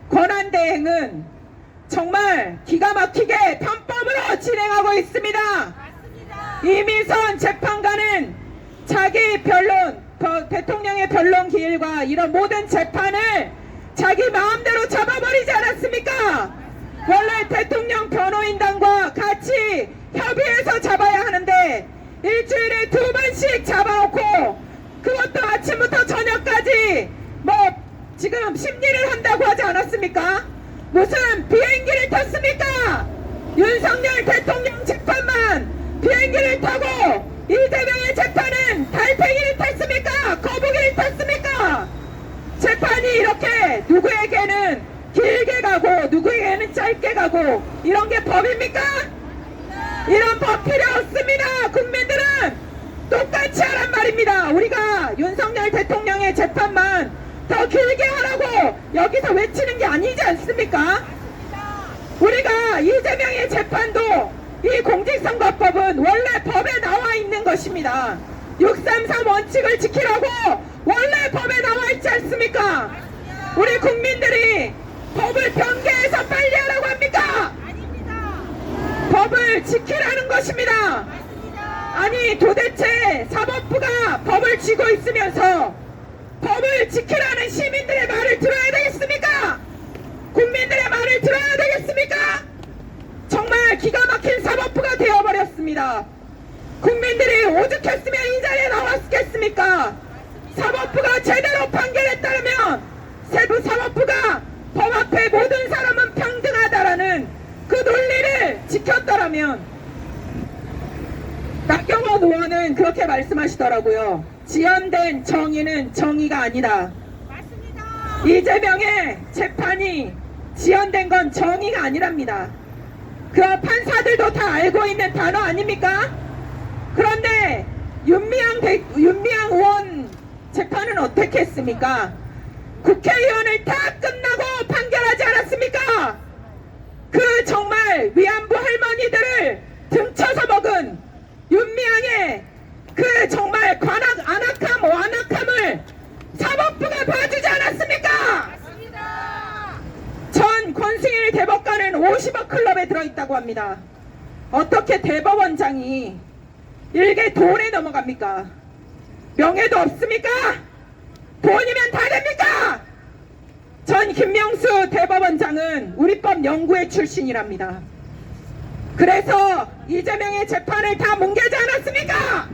S2: 권한대행은 정말 기가 막히게 편법으로 진행하고 있습니다. 이미선 재판관은 자기 변론 대통령의 변론 기일과 이런 모든 재판을 자기 마음대로 잡아버리지 않았습니까? 원래 대통령 변호인단과 같이 협의해서 잡아야 하는데 일주일에 2번씩 잡아놓고 그것도 아침부터 저녁까지 뭐 지금 심리를 한다고 하지 않았습니까? 무슨 비행기를 탔습니까? 윤석열 대통령 재판만 비행기를 타고 이재명의 재판은 달팽이를 탔습니까? 거북이를 탔습니까? 재판이 이렇게 누구에게는 길게 가고 누구에게는 짧게 가고 이런 게 법입니까? 이런 법 필요 없습니다. 국민들은 똑같이 하란 말입니다. 우리가 윤석열 대통령의 재판만 더 길게 하라고 여기서 외치는 게 아니지 않습니까? 우리가 이재명의 재판도 이 공직선거법은 원래 법에 나와 있는 것입니다. 633 원칙을 지키라고 원래 법에 나와 있지 않습니까? 우리 국민들이 법을 변개해서 빨리 하라고 합니까? 법을 지키라는 것입니다. 아니 도대체 사법부가 법을 쥐고 있으면서 법을 지키라는 시민들의 말을 들어야 되겠습니까? 국민들의 말을 들어야 되겠습니까? 정말 기가 막힌 사법부가 되어버렸습니다. 국민들이 오죽했으면 이 자리에 나왔겠습니까? 사법부가 제대로 판결했다면 세부 사법부가 법 앞에 모든 사람은 평등하다라는 그 논리를 지켰더라면 나경원 의원은 그렇게 말씀하시더라고요. 지연된 정의는 정의가 아니다. 이재명의 재판이 지연된 건 정의가 아니랍니다. 그 판사들도 다 알고 있는 단어 아닙니까? 그런데 윤미향 의원 재판은 어떻게 했습니까? 국회의원을 다 끝나고 판결하지 않았습니까? 그 정말 위안부 할머니들을 등쳐서 먹은 윤미향의 그 정말 안악함 완악함을 사법부가 봐주지 않았습니까? 전 권승일 대법관은 50억 클럽에 들어있다고 합니다. 어떻게 대법원장이 일개 돈에 넘어갑니까? 명예도 없습니까? 돈이면 다 됩니까? 전 김명수 대법원장은 우리법 연구회 출신이랍니다. 그래서 이재명의 재판을 다 뭉개지 않았습니까?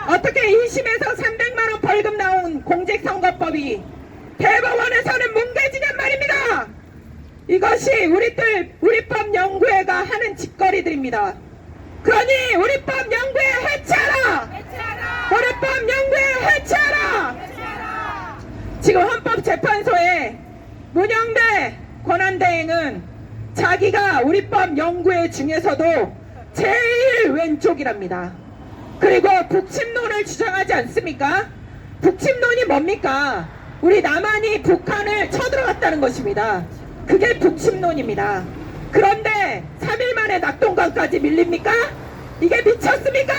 S2: 어떻게 2심에서 300만원 벌금 나온 공직선거법이 대법원에서는 뭉개지냔 말입니다. 이것이 우리법 연구회가 하는 짓거리들입니다. 그러니 우리법 연구회 해체하라! 우리법 연구회 해체하라! 지금 헌법재판소에 문영대 권한대행은 자기가 우리법 연구회 중에서도 제일 왼쪽이랍니다. 그리고 북침론을 주장하지 않습니까? 북침론이 뭡니까? 우리 남한이 북한을 쳐들어갔다는 것입니다. 그게 북침론입니다. 그런데 3일 만에 낙동강까지 밀립니까? 이게 미쳤습니까?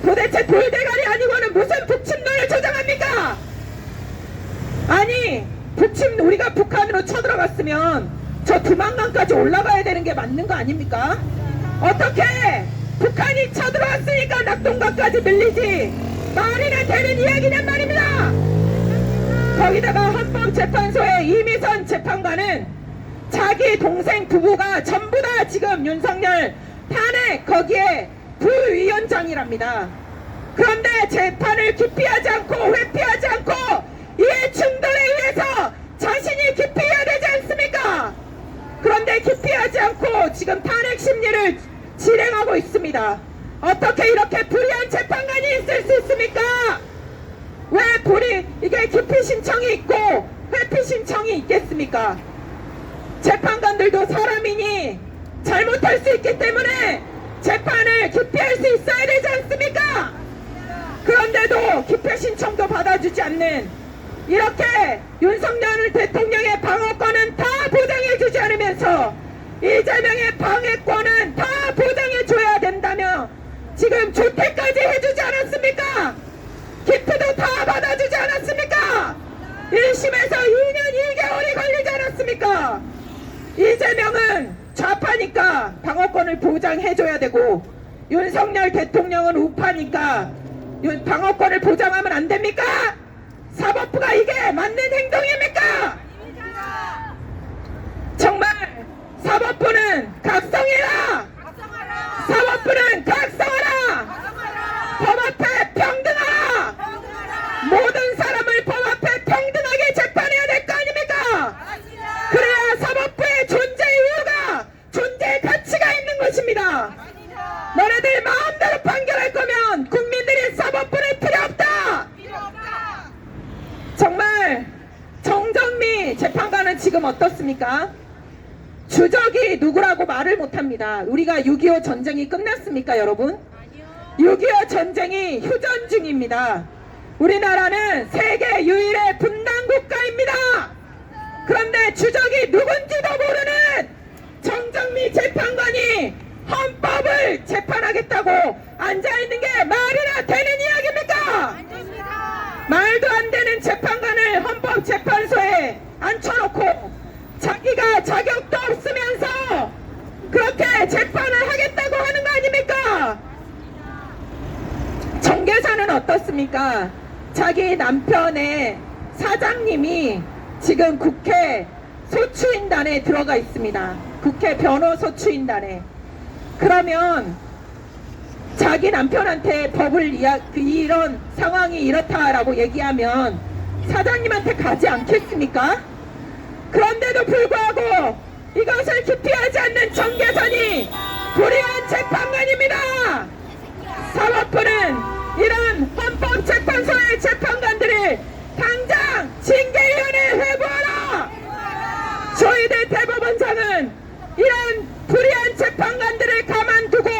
S2: 도대체 돌대가리 아니고는 무슨 북침론을 주장합니까? 아니 우리가 북한으로 쳐들어갔으면 저 두만강까지 올라가야 되는 게 맞는 거 아닙니까? 어떻게 북한이 쳐들어왔으니까 낙동강까지 밀리지 말이나 되는 이야기냔 말입니다. 거기다가 헌법재판소의 이미선 재판관은 자기 동생 부부가 전부 다 지금 윤석열 탄핵 거기에 부위원장이랍니다. 그런데 재판을 기피하지 않고 회피하지 않고 이해 충돌에 의해서 자신이 기피해야 되지 않습니까? 그런데 기피하지 않고 지금 탄핵 심리를 진행하고 있습니다. 어떻게 이렇게 불의한 재판관이 있을 수 있습니까? 왜 이게 기피 신청이 있고 회피 신청이 있겠습니까? 재판관들도 사람이니 잘못할 수 있기 때문에 재판을 기피할 수 있어야 되지 않습니까? 그런데도 기피 신청도 받아주지 않는 이렇게 윤석열 대통령의 방어권은 다 보장해주지 않으면서 이재명의 방해권은 다 보장해줘야 된다며 지금 조퇴까지 해주지 않았습니까? 기피도 다 받아주지 않았습니까? 1심에서 2년 1개월이 걸리지 않았습니까? 이재명은 좌파니까 방어권을 보장해줘야 되고 윤석열 대통령은 우파니까 방어권을 보장하면 안 됩니까? 사법부가 이게 맞는 행동입니까? 정말 사법부는 각성해라! 사법부는 각성하라! 법 앞에 평등하라! 모든 사람을 법 앞에 평등하게 재판해야 될 거 아닙니까? 그래야 사법부의 존재 이유가 존재 가치가 있는 것입니다. 너네들 마음대로 판결할 거면 국민들이 사법부를 필요 없다. 정말 정정미 재판관은 지금 어떻습니까? 주적이 누구라고 말을 못합니다. 우리가 6.25 전쟁이 끝났습니까, 여러분? 6.25 전쟁이 휴전 중입니다. 우리나라는 세계 유일의 분단 국가입니다. 그런데 주적이 누군지도 모르는 정정미 재판관이 헌법을 재판하겠다고 앉아있는 게 말이나 되는 이야기입니까? 말도 안 되는 재판관을 헌법재판소에 앉혀놓고 자기가 자격도 없으면서 그렇게 재판을 하겠다고 하는 거 아닙니까? 정계사는 어떻습니까? 자기 남편의 사장님이 지금 국회 소추인단에 들어가 있습니다. 국회 변호소추인단에. 그러면 자기 남편한테 법을 이런 상황이 이렇다라고 얘기하면 사장님한테 가지 않겠습니까? 그런데도 불구하고 이것을 기피하지 않는 정계선이 불의한 재판관입니다. 사법부는 이런 헌법재판소의 재판관들을 당장 징계위원회에 회부하라. 조희대 대법원장은 이런 불의한 재판관들을 가만두고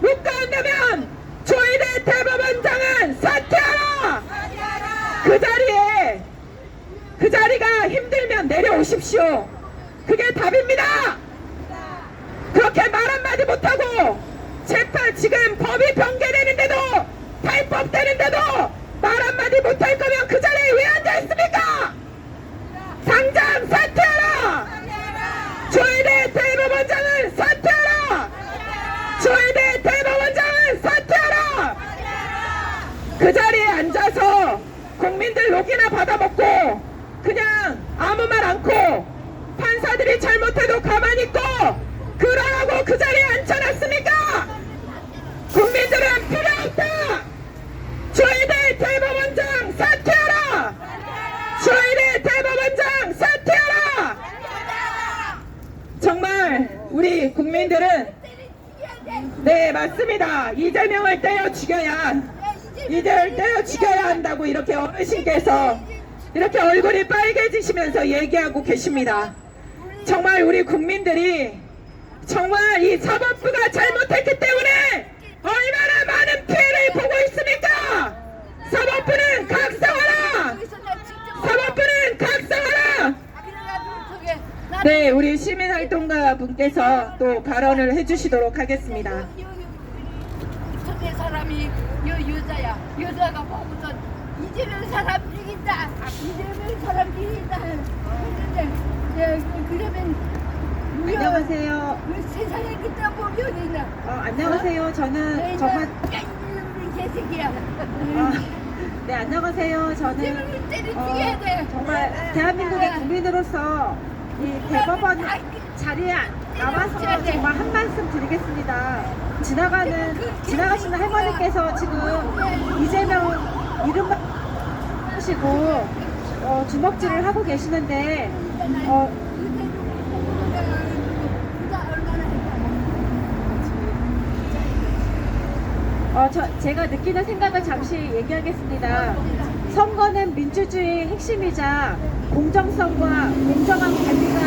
S2: 묵과한다면 조희대 대법원장은 사퇴하라. 그 자리가 힘들면 내려오십시오. 그게 답입니다. 그렇게 말 한마디 못하고 재판 지금 법이 변개되는데도 탈법되는데도 말 한마디 못할 거면 그 자리에 왜 앉아있습니까? 당장 사퇴하라. 조희대 대법원장은 사퇴하라. 조희대 대법원장은 사퇴하라. 그 자리에 앉아서 국민들 녹이나 받아먹고 그냥 아무 말 않고 판사들이 잘못해도 가만히 있고 그러라고 그 자리에 앉혀놨습니까? 국민들은 필요 없다. 조희대 대법원장 사퇴하라. 조희대 대법원장 사퇴하라. 정말 우리 국민들은 네 맞습니다. 이재명을 때려 죽여야 한다고 이렇게 어르신께서 이렇게 얼굴이 빨개지시면서 얘기하고 계십니다. 정말 우리 국민들이 정말 이 사법부가 잘못했기 때문에 얼마나 많은 피해를 보고 있습니까? 사법부는 각성하라. 사법부는 각성하라. 네, 우리 시민활동가 분께서 또 발언을 해주시도록 하겠습니다.
S5: 저게 사람이 여자야. 여자가 보고서 이재명 사람 죽인다. 이재명 사람 죽인다. 그런데 그러면
S6: 안녕하세요.
S5: 세상에 그때 보면 있나?
S6: 안녕하세요. 저는 정말
S5: 개새끼야.
S6: 네 안녕하세요. 저는
S5: 이재명을 때려 죽여야 돼.
S6: 정말 대한민국의 국민으로서 이 대법원 자리에 나와서 정말 한 말씀 드리겠습니다. 지나가시는 할머니께서 지금 이재명 이름만 하시고 주먹질을 하고 계시는데 제가 느끼는 생각을 잠시 얘기하겠습니다. 선거는 민주주의의 핵심이자 공정성과 공정한 관리가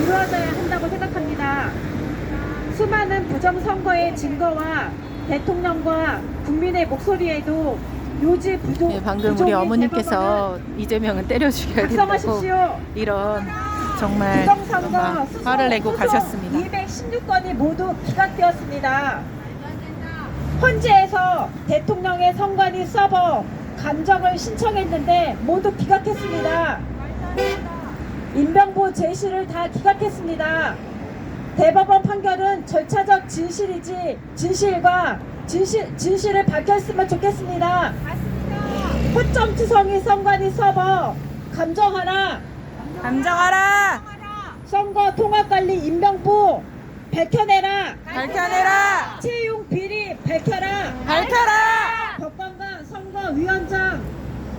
S6: 이루어져야 한다고 생각합니다. 수많은 부정선거의 증거와 대통령과 국민의 목소리에도 요지 부족.
S7: 네, 방금 우리 어머님께서 이재명은 때려 죽여야 된다고
S6: 각성하십시오.
S7: 이런 정말
S6: 부정선거
S7: 화를 내고 가셨습니다.
S6: 216건이 모두 기각되었습니다. 헌재에서 대통령의 선관위 서버 감정을 신청했는데 모두 기각했습니다. 인명보 제시를 다 기각했습니다. 대법원 판결은 절차적 진실과 진실을 밝혔으면 좋겠습니다. 허점투성이 선관위 서버 감정하라.
S4: 감정하라.
S6: 선거 통합관리 임명부 밝혀내라.
S4: 밝혀내라.
S6: 채용 비리 밝혀라.
S4: 밝혀라.
S6: 법관과 선거위원장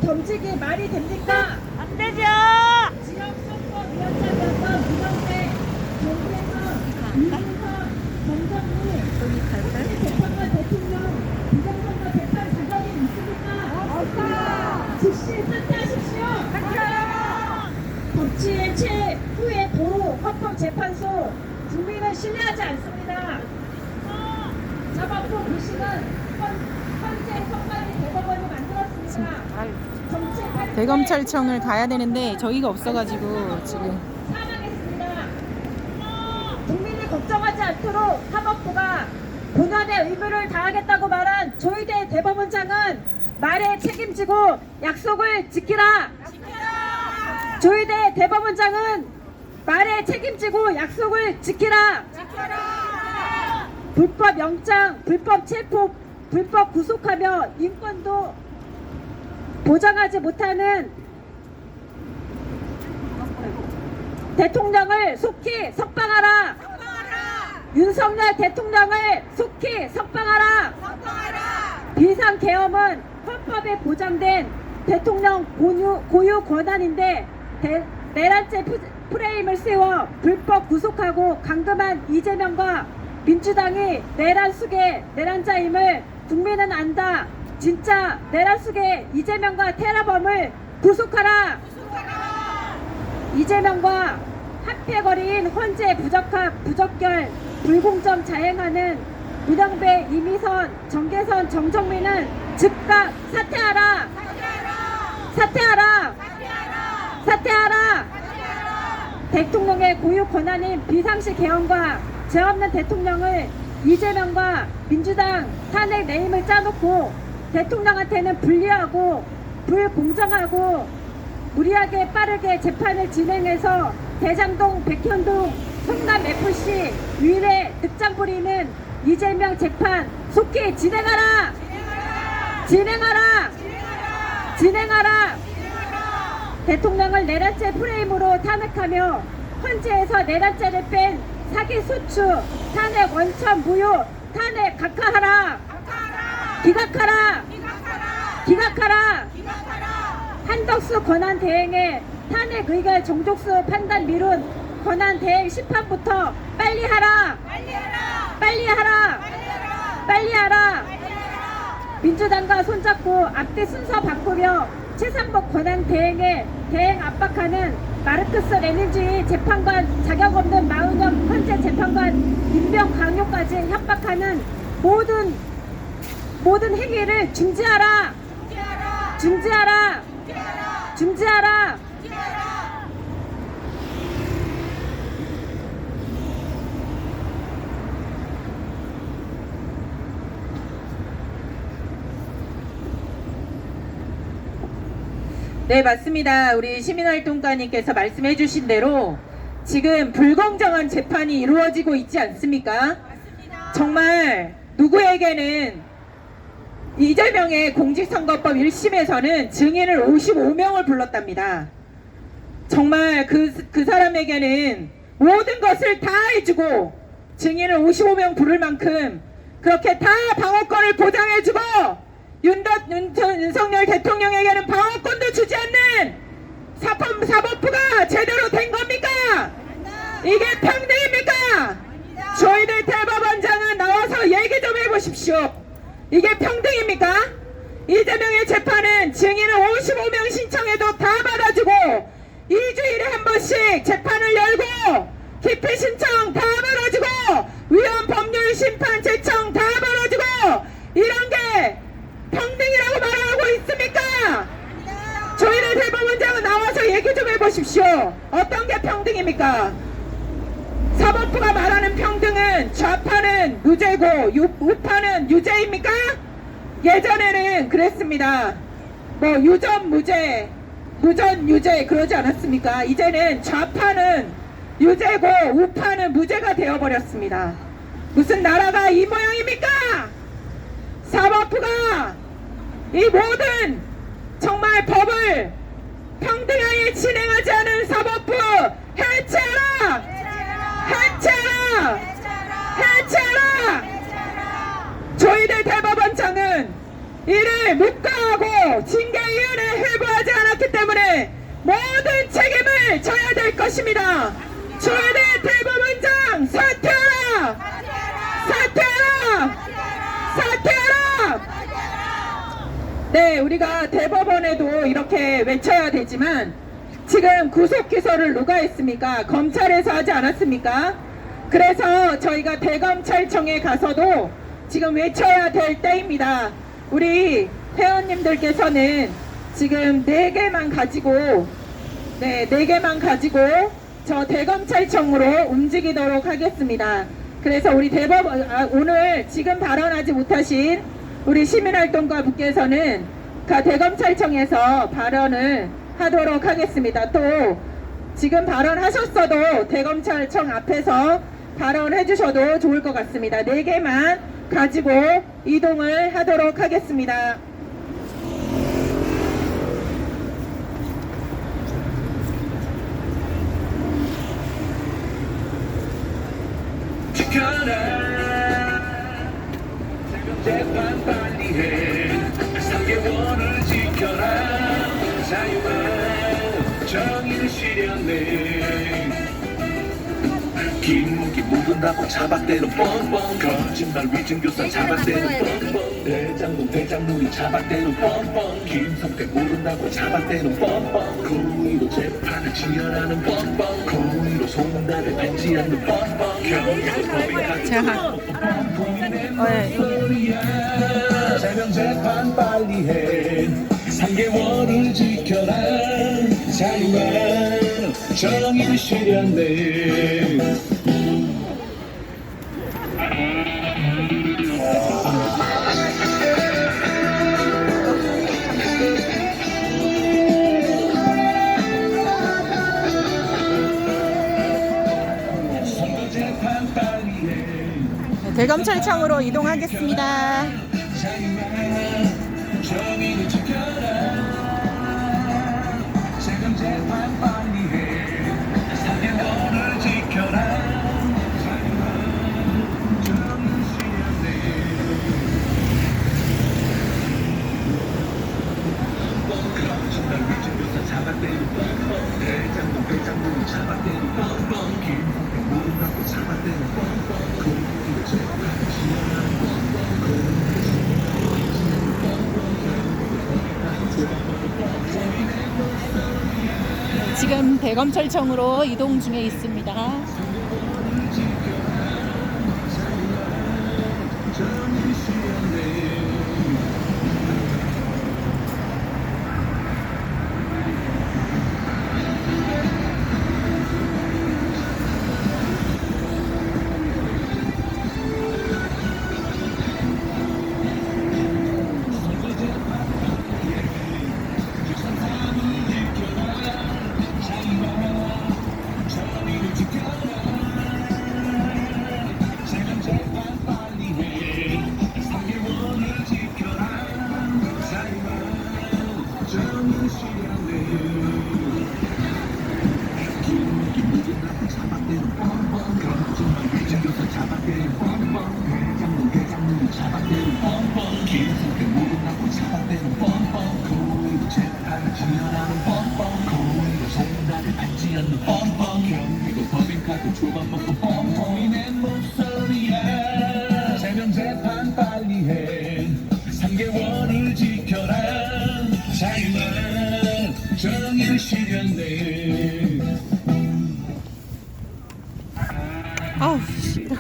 S6: 겸직이 말이 됩니까?
S4: 안 되죠.
S6: 지역 선거위원장이었던 문영배, 정세선, 이준석, 정정미, 재판관 대통령 부정선거 재판 자격이 있습니까? 없다. 즉시 사퇴하십시오. 법치의 최후의 도로 헌법재판소 국민은 신뢰하지 않습니다. 사법부 불신은 헌재 선관위 대법원이 만들었습니다. 정치
S7: 대검찰청을 가야 되는데 저희가 없어가지고 지금
S6: 사망했습니다. 국민이 걱정하지 않도록 사법부가 본원의 의무를 다하겠다고 말한 조희대 대법원장은 말에 책임지고 약속을 지키라. 조희대 대법원장은 말에 책임지고 약속을 지키라. 불법 영장, 불법 체포, 불법 구속하며 인권도 보장하지 못하는 대통령을 속히 석방하라. 윤석열 대통령을 속히 석방하라. 비상계엄은 헌법에 보장된 대통령 고유 권한인데 내란죄 프레임을 세워 불법 구속하고 감금한 이재명과 민주당이 내란 속의 내란자임을 국민은 안다. 진짜 내란 속의 이재명과 테러범을 구속하라. 이재명과 합해거리인 헌재 부적결 불공정 자행하는 문영배, 이미선, 정계선, 정정민은 즉각 사퇴하라. 사퇴하라. 사퇴하라. 대통령의 고유 권한인 비상시 개헌과 죄 없는 대통령을 이재명과 민주당 탄핵 내임을 짜놓고 대통령한테는 불리하고 불공정하고 무리하게 빠르게 재판을 진행해서 대장동, 백현동, 성남FC, 위례, 늑장 부리는 이재명 재판 속히 진행하라! 진행하라! 진행하라! 대통령을 내란죄 프레임으로 탄핵하며 헌재에서 내란죄를 뺀 사기 수추, 탄핵 원천 무효, 탄핵 각하하라! 기각하라! 기각하라! 한덕수 권한 대행에 탄핵 의결 정족수 판단 미룬 권한 대행 심판부터 빨리 하라! 빨리 하라! 빨리 하라! 민주당과 손잡고 앞뒤 순서 바꾸며 최상목 권한 대행에 대행 압박하는 마르크스 레닌주의 재판관 자격 없는 마은영 헌재 재판관 임명 강요까지 협박하는 모든 행위를 중지하라! 중지하라! 중지하라!
S2: 네, 맞습니다. 우리 시민활동가님께서 말씀해 주신 대로 지금 불공정한 재판이 이루어지고 있지 않습니까? 정말 누구에게는 이재명의 공직선거법 1심에서는 증인을 55명을 불렀답니다. 정말 그 사람에게는 모든 것을 다 해주고 증인을 55명 부를 만큼 그렇게 다 방어권을 보장해주고 윤석열 대통령에게는 방어권도 주지 않는 사법부가 제대로 된 겁니까? 이게 평등입니까? 저희들 대법원장은 나와서 얘기 좀 해보십시오. 이게 평등입니까? 이재명의 재판은 증인을 55명 신청해도 다 받아주고 2주일에 한 번씩 재판을 열고 기피 신청 다 받아주고 위헌 법률 심판 제청 다 받아주고 이런 게 평등이라고 말하고 있습니까? 저희들 대법원장은 나와서 얘기 좀 해보십시오. 어떤 게 평등입니까? 사법부가 말하는 평등은 좌파는 무죄고 우파는 유죄입니까? 예전에는 그랬습니다. 뭐 유전 무죄, 무전 유죄 그러지 않았습니까? 이제는 좌파는 유죄고 우파는 무죄가 되어버렸습니다. 무슨 나라가 이 모양입니까? 사법부가 이 모든 정말 법을 평등하게 진행하지 않은 사법부 해체하라! 해체하라! 해체하라! 저희들 대법원장은 이를 묵과하고 징계위원회에 회부하지 않았기 때문에 모든 책임을 져야 될 것입니다. 저희들 대법원장 사퇴하라! 사퇴하라! 사퇴하라! 네, 우리가 대법원에도 이렇게 외쳐야 되지만 지금 구속기소를 누가 했습니까? 검찰에서 하지 않았습니까? 그래서 저희가 대검찰청에 가서도 지금 외쳐야 될 때입니다. 우리 회원님들께서는 지금 4개만 가지고 네, 4개만 가지고 저 대검찰청으로 움직이도록 하겠습니다. 그래서 우리 오늘 지금 발언하지 못하신 우리 시민활동가 분께서는 대검찰청에서 발언을 하도록 하겠습니다. 또 지금 발언하셨어도 대검찰청 앞에서 발언해 주셔도 좋을 것 같습니다. 4개만 가지고 이동을 하도록 하겠습니다.
S1: 지켜라 재판 빨리 해 3개월을 지켜라 자유와 정의를 실현해 김기 묻은다고 차박대는 뻔뻔 거짓말 위증교사 차박대는 뻔뻔 대장동 대장눈이 차박대는 뻔뻔 김성태 모른다고 차박대는 뻔뻔 고의로 재판을 지연하는 뻔뻔 고의로 소문단을 뱉지 않는 뻔뻔 경기도 법인까지
S7: 자,
S1: 소리야 자명 재판 빨리 해 3개월을 지켜라 자유와 정의를 실현해 선거 재판 빨리 해
S7: 대검찰청으로 이동하겠습니다.
S1: 정의를 지켜라 세금 재판 빨리 해 3개월을 지켜라 정의를 실현해 거짓말 위증교사 차박대는 뻔뻔 대장동 대장동이 차박대는 뻔뻔 김성태 모른다고 차박대는 뻔뻔 고의로 재판을 지연하는 뻔뻔
S7: 지금 대검찰청으로 이동 중에 있습니다. 경기도 법인카드 초반 먹고 뻥뻥이 낸 목소리야 제명 재판 빨리 해 3개월을 지켜라 자유와 정의를 실현해 아우, 싫어.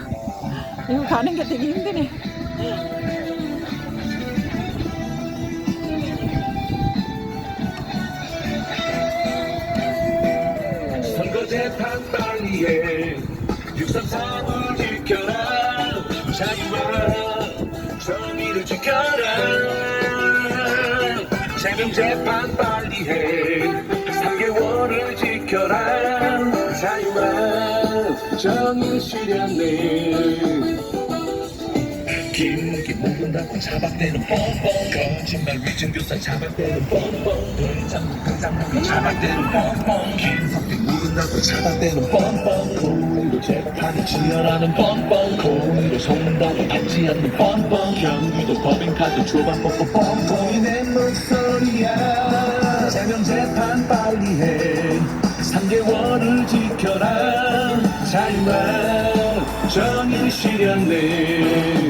S7: 이거 가는 게 되게 힘드네.
S1: 선거 재판 빨리 해 633을 지켜라 자유와 정의를 지켜라 재명 재판 빨리 해 3개월을 지켜라 자유와 정의를 실현해 김기 모른다고 잡아대는 뻔뻔 거짓말 위증교사 잡아대는 뻔뻔 대장동 대장동이 잡아대는 뻔뻔 김성태 모른다고 잡아대는 뻔뻔 고의로 재판이 지연하는 뻔뻔 고의로 속는다고 받지 않는 뻔뻔 경기도 법인카드 초반 뻔뻔 뻔뻔이 내 목소리야 제명 재판 빨리 해 3개월을 지켜라 자유와 정의를 실현해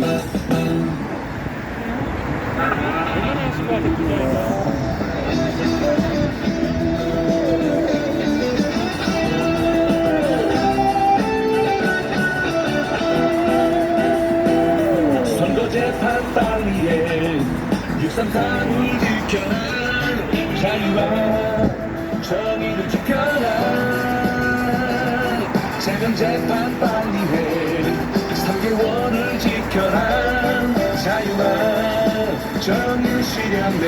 S1: 선거 재판 빨리 해 633을 지켜라 자유와 정의를 지켜라 재명 재판 빨리 해 3개월을 지켜라 자유와 정의를 실현해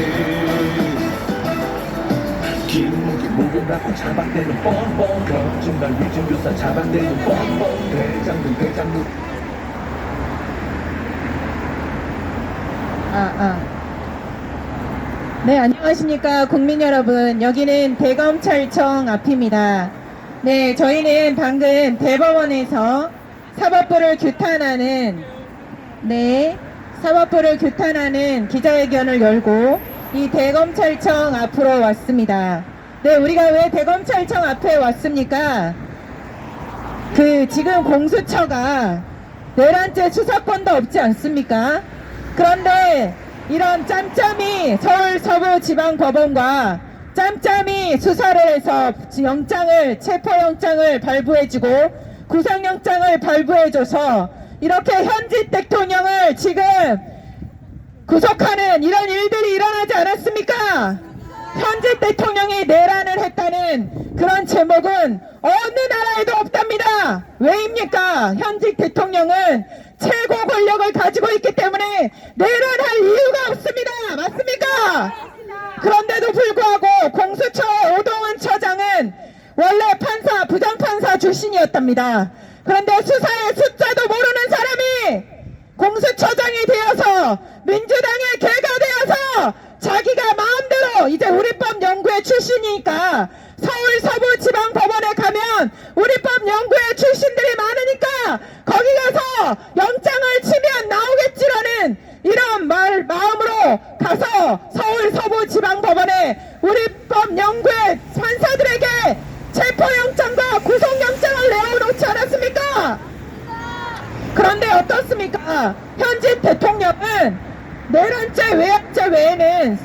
S1: 김무기 모른다고 잡아대는 뻔뻔 거짓말 위증교사 잡아대는 뻔뻔 대장동 대장동
S2: 네, 안녕하십니까 국민 여러분. 여기는 대검찰청 앞입니다. 네, 저희는 방금 대법원에서 사법부를 규탄하는 기자회견을 열고 이 대검찰청 앞으로 왔습니다. 네, 우리가 왜 대검찰청 앞에 왔습니까? 지금 공수처가 내란죄 수사권도 없지 않습니까? 그런데 이런 짬짬이 서울 서부지방법원과 짬짬이 수사를 해서 체포영장을 발부해주고 구속영장을 발부해줘서 이렇게 현직 대통령을 지금 구속하는 이런 일들이 일어나지 않았습니까? 현직 대통령이 내란을 했다는 그런 제목은 어느 나라에도 없답니다. 왜입니까? 현직 대통령은 최고 권력을 가지고 있기 때문에 내란할 이유가 없습니다. 맞습니까? 그런데도 불구하고 공수처 오동훈 처장은 원래 부장판사 출신이었답니다. 그런데 수사의 숫자도 모르는 사람이 공수처장이 되어서 민주당의 개가 되어서 자기가 마음대로 이제 우리법 연구회 출신이니까 서울 서부지방법원에 가면 우리법 연구회 출신들이 많으니까 거기 가서 영장을 치면 나오겠지라는 이런 마음으로 가서 서울 서부지방법원에 우리법 연구회 판사들에게 체포영장과 구속영장을 내어놓지 않았습니까? 그런데 어떻습니까? 현직 대통령은 내란죄, 외압죄 외에는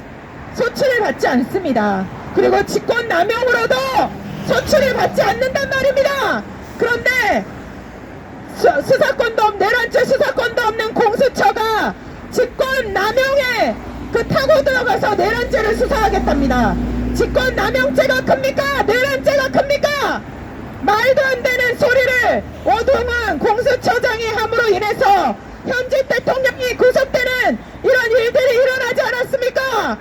S2: 소출을 받지 않습니다. 그리고 직권남용으로도 소출을 받지 않는단 말입니다. 그런데 내란죄 수사권도 없는 공수처가 직권남용에 타고 들어가서 내란죄를 수사하겠답니다. 직권남용죄가 큽니까? 내란죄가 큽니까? 말도 안 되는 소리를 오동훈 공수처장이 함으로 인해서 현직 대통령이 구속되는 이런 일들이 일어나지 않았습니까?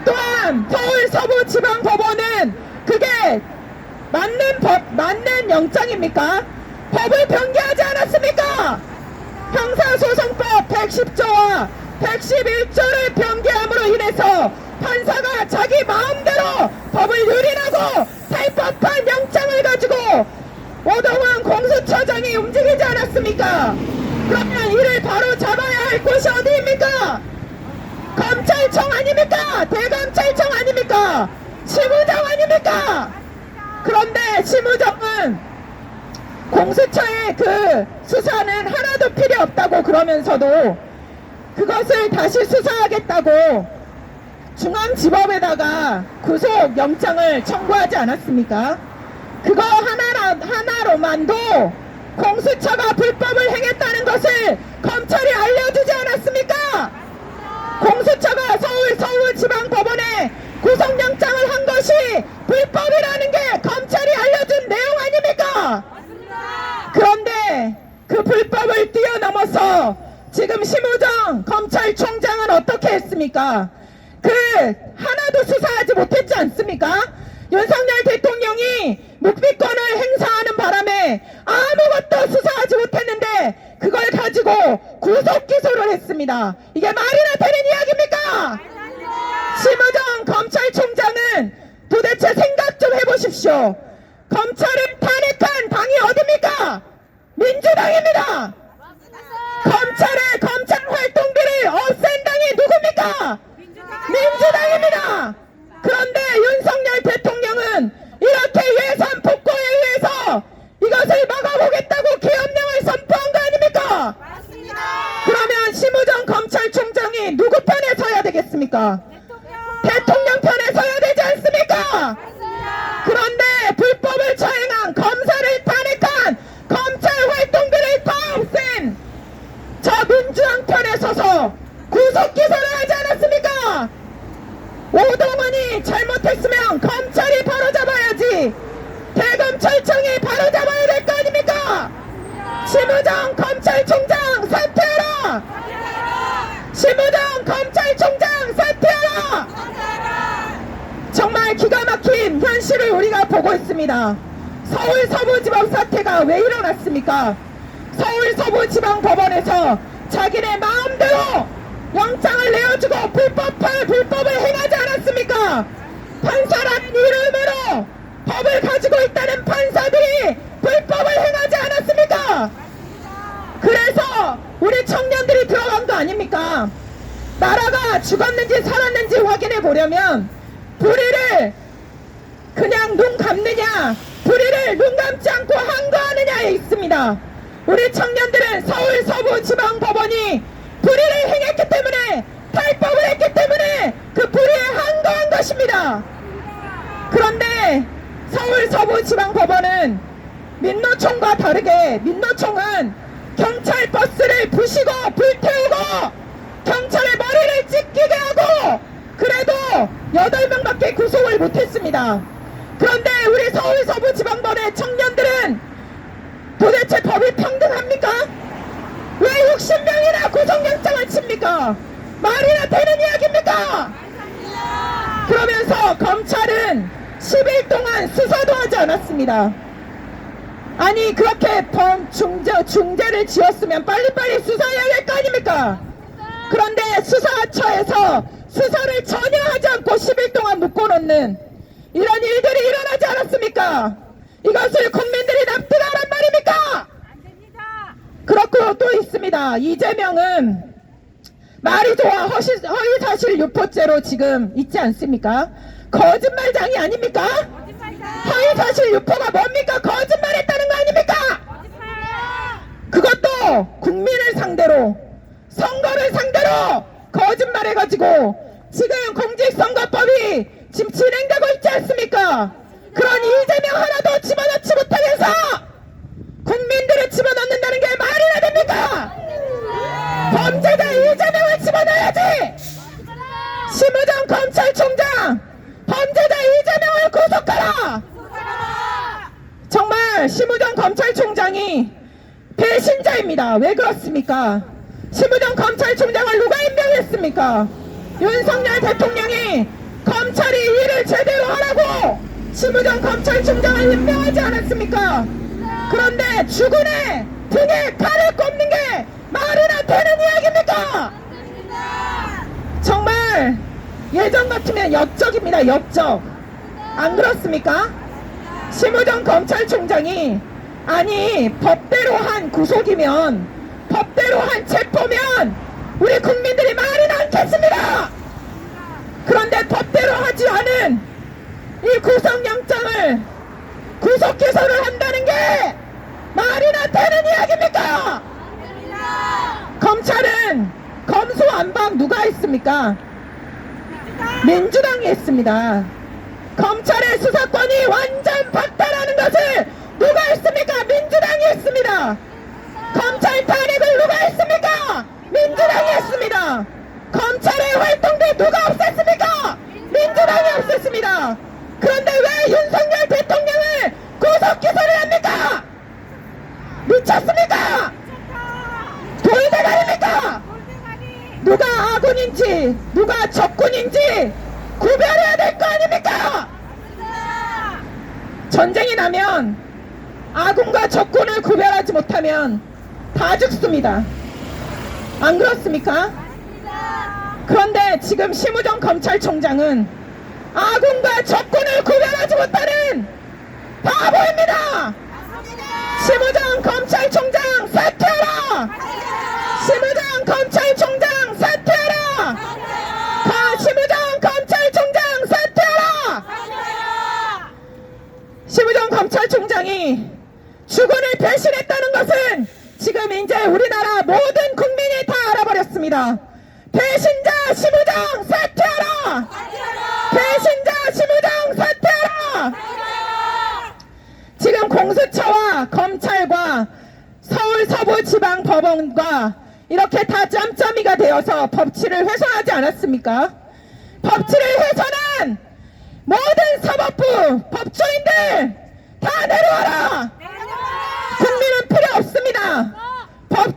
S2: 또한 서울 서부지방법원은 그게 맞는 영장입니까? 법을 변개하지 않았습니까? 형사소송법 110조와 111조를 변개함으로 인해서 판사가 자기 마음대로 법을 유린하고 탈법한 영장을 가지고 오동훈 공수처장이 움직이지 않았습니까? 그러면 이를 바로 잡아야 할 곳이 어디입니까? 검찰청 아닙니까? 대검찰청 아닙니까? 심우정 아닙니까? 그런데 심우정은 공수처의 수사는 하나도 필요 없다고 그러면서도 그것을 다시 수사하겠다고 중앙지법에다가 구속영장을 청구하지 않았습니까? 그거 하나로만도 공수처가 불법을 행했다는 것을 검찰이 알려주지 않았습니까? 공수처가 서울 서부지방법원에 구속영장을 한 것이 불법이라는 게 검찰이 알려준 내용 아닙니까? 그런데 그 불법을 뛰어넘어서 지금 심우정 검찰총장은 어떻게 했습니까? 하나도 수사하지 못했지 않습니까? 윤석열 대통령이 묵비권을 행사하는 바람에 아무것도 수사하지 못했는데 그걸 가지고 가지고 구속 기소를 했습니다. 이게 말이나 되는 이야기입니까? 심우정 검찰총장은 도대체 생각 좀 해보십시오. 검찰을 탄핵한 당이 어딥니까? 민주당입니다. 검찰 활동비를 없앤 당이 누굽니까? 민주당입니다. 그런데 윤석열 대통령은 이렇게 예산 폭거에 의해서 이것을 막아보겠다고 계엄령을 선포한 거 아닙니까? 그러면 심우정 검찰총장이 누구 편에 서야 되겠습니까? 대통령 편에 서야 되지 않습니까? 그런데 불법을 처행한 검사를 탄핵한 검찰 활동비를 다 없앤 저 민주당 편에 서서 구속 기소를 하지 않았습니까? 오동훈이 잘못했으면 검찰이 바로잡아야지, 대검찰청이 바로잡아야 될 거 아닙니까? 심우정 검찰총장 사퇴하라! 심우정 검찰총장 사퇴하라! 정말 기가 막힌 현실을 우리가 보고 있습니다. 서울 서부지법 사태가 왜 일어났습니까? 서울 서부지방법원에서 자기네 마음대로 영장을 내어주고 불법을 행하지 않았습니까? 판사라는 이름으로 법을 가지고 있다는 판사들이 불법을 행하지 않았습니까? 그래서 우리 청년들이 들어간 거 아닙니까? 나라가 죽었는지 살았는지 확인해 보려면 불의를 그냥 눈 감느냐, 불의를 눈 감지 않고 항거하느냐에 있습니다. 우리 청년들은 서울 서부지방법원이 불의를 행했기 때문에, 탈법을 했기 때문에 그 불의에 항거한 것입니다. 그런데 서울 서부지방법원은 민노총과 다르게, 민노총은 경찰 버스를 부시고 불태우고 경찰의 머리를 찢기게 하고 그래도 8명밖에 구속을 못했습니다. 그런데 우리 서울 서부지방법원의 청년들은 도대체 법이 평등합니까? 왜 60명이나 구속영장을 칩니까? 말이나 되는 이야기입니까? 그러면서 검찰은 10일 동안 수사도 하지 않았습니다. 아니 그렇게 중재를 지었으면 빨리빨리 수사해야 될 거 아닙니까? 그런데 수사처에서 수사를 전혀 하지 않고 10일 동안 묶어놓는 이런 일들이 일어나지 않았습니까? 이것을 국민들이 납득하란 말입니까? 그렇고 또 있습니다. 이재명은 말이 좋아 허위사실 유포죄로 지금 있지 않습니까? 거짓말장이 아닙니까? 허위사실 유포가 뭡니까? 거짓말했다는 거 아닙니까? 그것도 국민을 상대로, 선거를 상대로 거짓말해가지고 지금 공직선거법이 지금 진행되고 있지 않습니까? 그런 이재명 하나도 집어넣지 못하면서 국민들을 집어넣는다는 게 말이나 됩니까? 범죄자 이재명을 집어넣어야지! 심우정 검찰총장, 범죄자 이재명을 구속하라! 정말 심우정 검찰총장이 배신자입니다. 왜 그렇습니까? 심우정 검찰총장을 누가 임명했습니까? 윤석열 대통령이 검찰이 일을 제대로 하라고 심우정 검찰총장을 임명하지 않았습니까? 그런데 죽은애 등에 칼을 꼽는 게 말이나 되는 이야기입니까? 정말 예전 같으면 역적입니다. 역적. 안 그렇습니까? 심우정 검찰총장이 아니 법대로 한 구속이면, 법대로 한 체포면 우리 국민들이 말이나 않겠습니다. 그런데 법대로 하지 않은 이 구속영장을 구속기소를 한다는 게 말이나 되는 이야기입니까? 검찰은 검수완박 누가 했습니까? 민주당이 했습니다. 검찰의 수사권이 완전 박탈하는 것을 누가 했습니까? 민주당이 했습니다. 검찰 탄핵을 누가 했습니까? 민주당이 했습니다. 검찰의 활동비 누가 없앴습니까? 민주당이 없앴습니다. 그런데 왜 윤석열 대통령을 구속기소를 합니까? 미쳤습니까? 돌대가리입니까? 누가 아군인지 누가 적군인지 구별해야 될 거 아닙니까? 전쟁이 나면 아군과 적군을 구별하지 못하면 다 죽습니다. 안 그렇습니까? 그런데 지금 심우정 검찰총장은 아군과 적군을 구별하지 못하는 바보입니다. 심우정 검찰총장 사퇴하라! 심우정 검찰총장 사퇴하라! 심우정 검찰총장 사퇴하라! 심우정 검찰총장이 주군을 배신했다는 것은 지금 이제 우리나라 모든 국민이 다 알아버렸습니다. 배신자 심우정 사퇴하라! 배신자 심우정 사퇴하라! 지금 공수처와 검찰과 서울 서부지방법원과 이렇게 다 짬짬이가 되어서 법치를 훼손하지 않았습니까? 법치를 훼손한 모든 사법부 법조인들 다 내려와라! 국민은 필요 없습니다.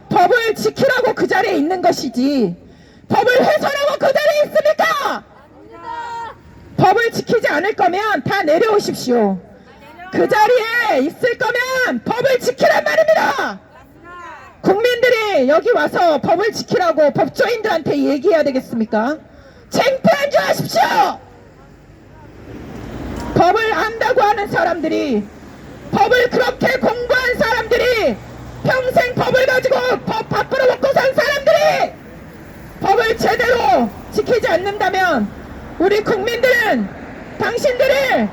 S2: 법을 지키라고 그 자리에 있는 것이지 법을 훼손하고 그 자리에 있습니까? 법을 지키지 않을 거면 다 내려오십시오. 그 자리에 있을 거면 법을 지키란 말입니다. 국민들이 여기 와서 법을 지키라고 법조인들한테 얘기해야 되겠습니까? 창피한 줄 아십시오. 법을 안다고 하는 사람들이, 법을 그렇게 공부한 사람들이, 평생 법을 가지고 법 밖으로 먹고 산 사람들이 법을 제대로 지키지 않는다면 우리 국민들은 당신들을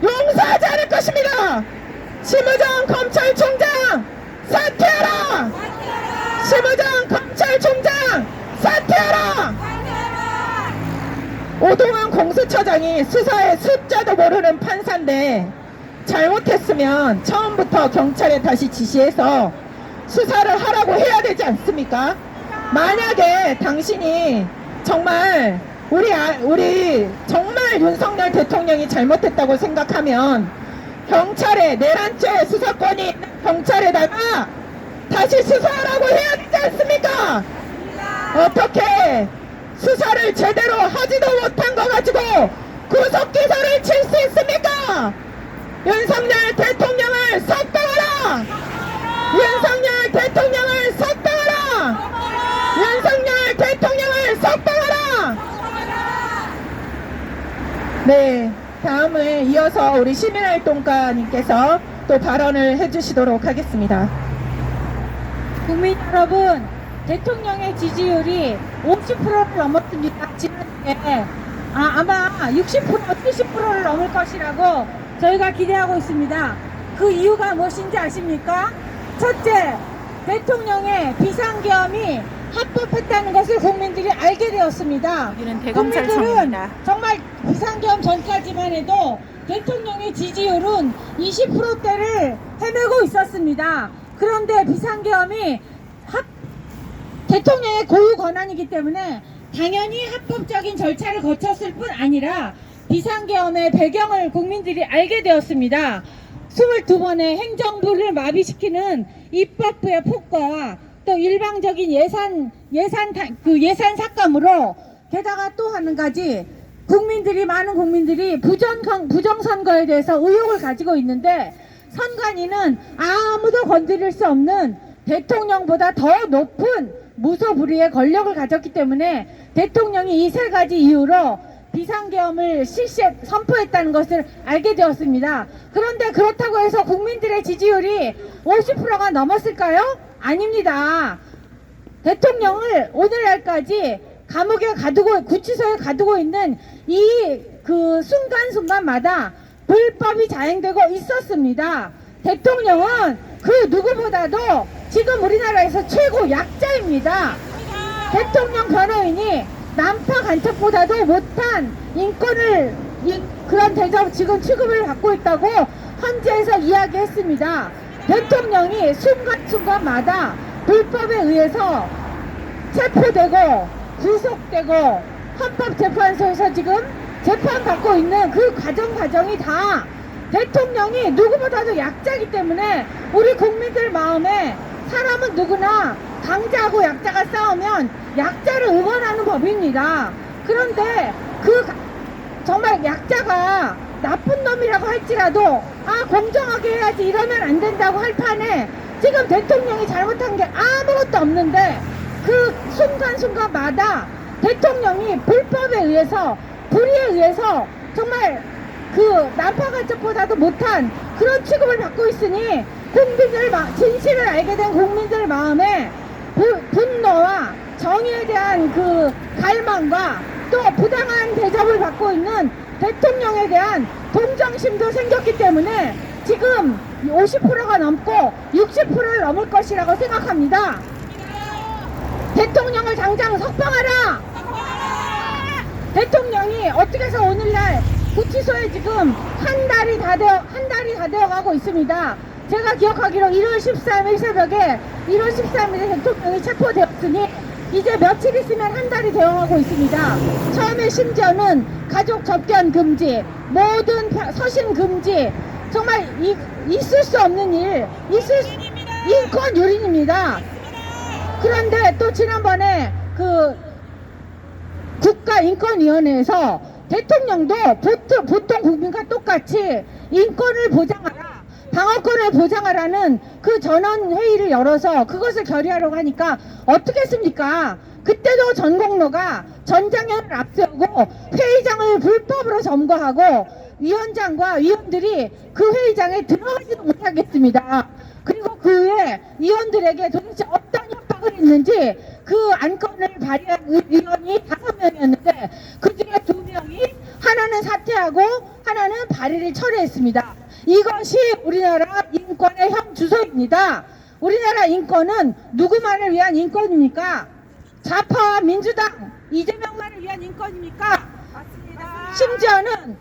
S2: 용서하지 않을 것입니다. 심우정 검찰총장 사퇴하라! 심우정 검찰총장 사퇴하라! 오동환 공수처장이 수사의 숫자도 모르는 판사인데 잘못했으면 처음부터 경찰에 다시 지시해서 수사를 하라고 해야 되지 않습니까? 만약에 당신이 정말 우리 정말 윤석열 대통령이 잘못했다고 생각하면 경찰에 내란죄 수사권이 있는 경찰에다가 다시 수사하라고 해야 되지 않습니까? 어떻게 수사를 제대로 하지도 못한 거 가지고 구속기소를 칠 수 있습니까? 윤석열 대통령을 석방하라! 윤석열 대통령을 석방하라! 윤석열 대통령을 석방하라! 네, 다음에 이어서 우리 시민활동가님께서 또 발언을 해주시도록 하겠습니다.
S3: 국민 여러분, 대통령의 지지율이 50%를 넘었습니다. 지난주에 아마 60%, 70%를 넘을 것이라고 저희가 기대하고 있습니다. 그 이유가 무엇인지 아십니까? 첫째, 대통령의 비상계엄이 합법했다는 것을 국민들이 알게 되었습니다.
S7: 여기는
S3: 국민들은
S7: 대검찰청입니다.
S3: 정말 비상계엄 전까지만 해도 대통령의 지지율은 20%대를 헤매고 있었습니다. 그런데 비상계엄이 대통령의 고유 권한이기 때문에 당연히 합법적인 절차를 거쳤을 뿐 아니라 비상계엄의 배경을 국민들이 알게 되었습니다. 22번의 행정부를 마비시키는 입법부의 폭거와 또 일방적인 예산 삭감으로 게다가 또 한 가지 많은 국민들이 부정선거에 대해서 의혹을 가지고 있는데 선관위는 아무도 건드릴 수 없는 대통령보다 더 높은 무소불위의 권력을 가졌기 때문에 대통령이 이 세 가지 이유로 비상계엄을 선포했다는 것을 알게 되었습니다. 그런데 그렇다고 해서 국민들의 지지율이 50%가 넘었을까요? 아닙니다. 대통령을 오늘날까지 감옥에 가두고 구치소에 가두고 있는 그 순간순간마다 불법이 자행되고 있었습니다. 대통령은 그 누구보다도 지금 우리나라에서 최고 약자입니다. 대통령 변호인이 난파 간첩보다도 못한 인권을 그런 대접 지금 취급을 받고 있다고 헌재에서 이야기했습니다. 대통령이 순간순간마다 불법에 의해서 체포되고 구속되고 헌법재판소에서 지금 재판받고 있는 그 과정이 다 대통령이 누구보다도 약자이기 때문에 우리 국민들 마음에 사람은 누구나 강자하고 약자가 싸우면 약자를 응원하는 법입니다. 그런데 정말 약자가 나쁜 놈이라고 할지라도 공정하게 해야지 이러면 안 된다고 할 판에 지금 대통령이 잘못한 게 아무것도 없는데 그 순간순간마다 대통령이 불법에 의해서 불의에 의해서 정말 그 난파간첩보다도 못한 그런 취급을 받고 있으니 진실을 알게 된 국민들 마음에 분노와 정의에 대한 그 갈망과 또 부당한 대접을 받고 있는 대통령에 대한 동정심도 생겼기 때문에 지금 50%가 넘고 60%를 넘을 것이라고 생각합니다. 대통령을 당장 석방하라! 대통령이 어떻게 해서 오늘날 구치소에 지금 한 달이 다 되어 가고 있습니다. 제가 기억하기로 1월 13일 새벽에 1월 13일에 대통령이 체포되었으니 이제 며칠 있으면 한 달이 되어가고 있습니다. 처음에 심지어는 가족 접견 금지, 모든 서신 금지, 정말 있을 수 없는 일, 인권 유린입니다. 그런데 또 지난번에 그 국가인권위원회에서 대통령도 보통 국민과 똑같이 인권을 보장하라, 방어권을 보장하라는 그 전원회의를 열어서 그것을 결의하려고 하니까 어떻게 했습니까? 그때도 전공로가 전장현을 앞세우고 회의장을 불법으로 점거하고 위원장과 위원들이 그 회의장에 들어가지도 못하겠습니다. 그리고 그 후에 위원들에게 도대체 어떤 협박을 했는지 그 안건을 발의한 위원이 5명이었는데 그 중에 2명이 하나는 사퇴하고 하나는 발의를 처리했습니다. 이것이 우리나라 인권의 형 주소입니다. 우리나라 인권은 누구만을 위한 인권입니까? 좌파와 민주당, 이재명만을 위한 인권입니까? 맞습니다. 심지어는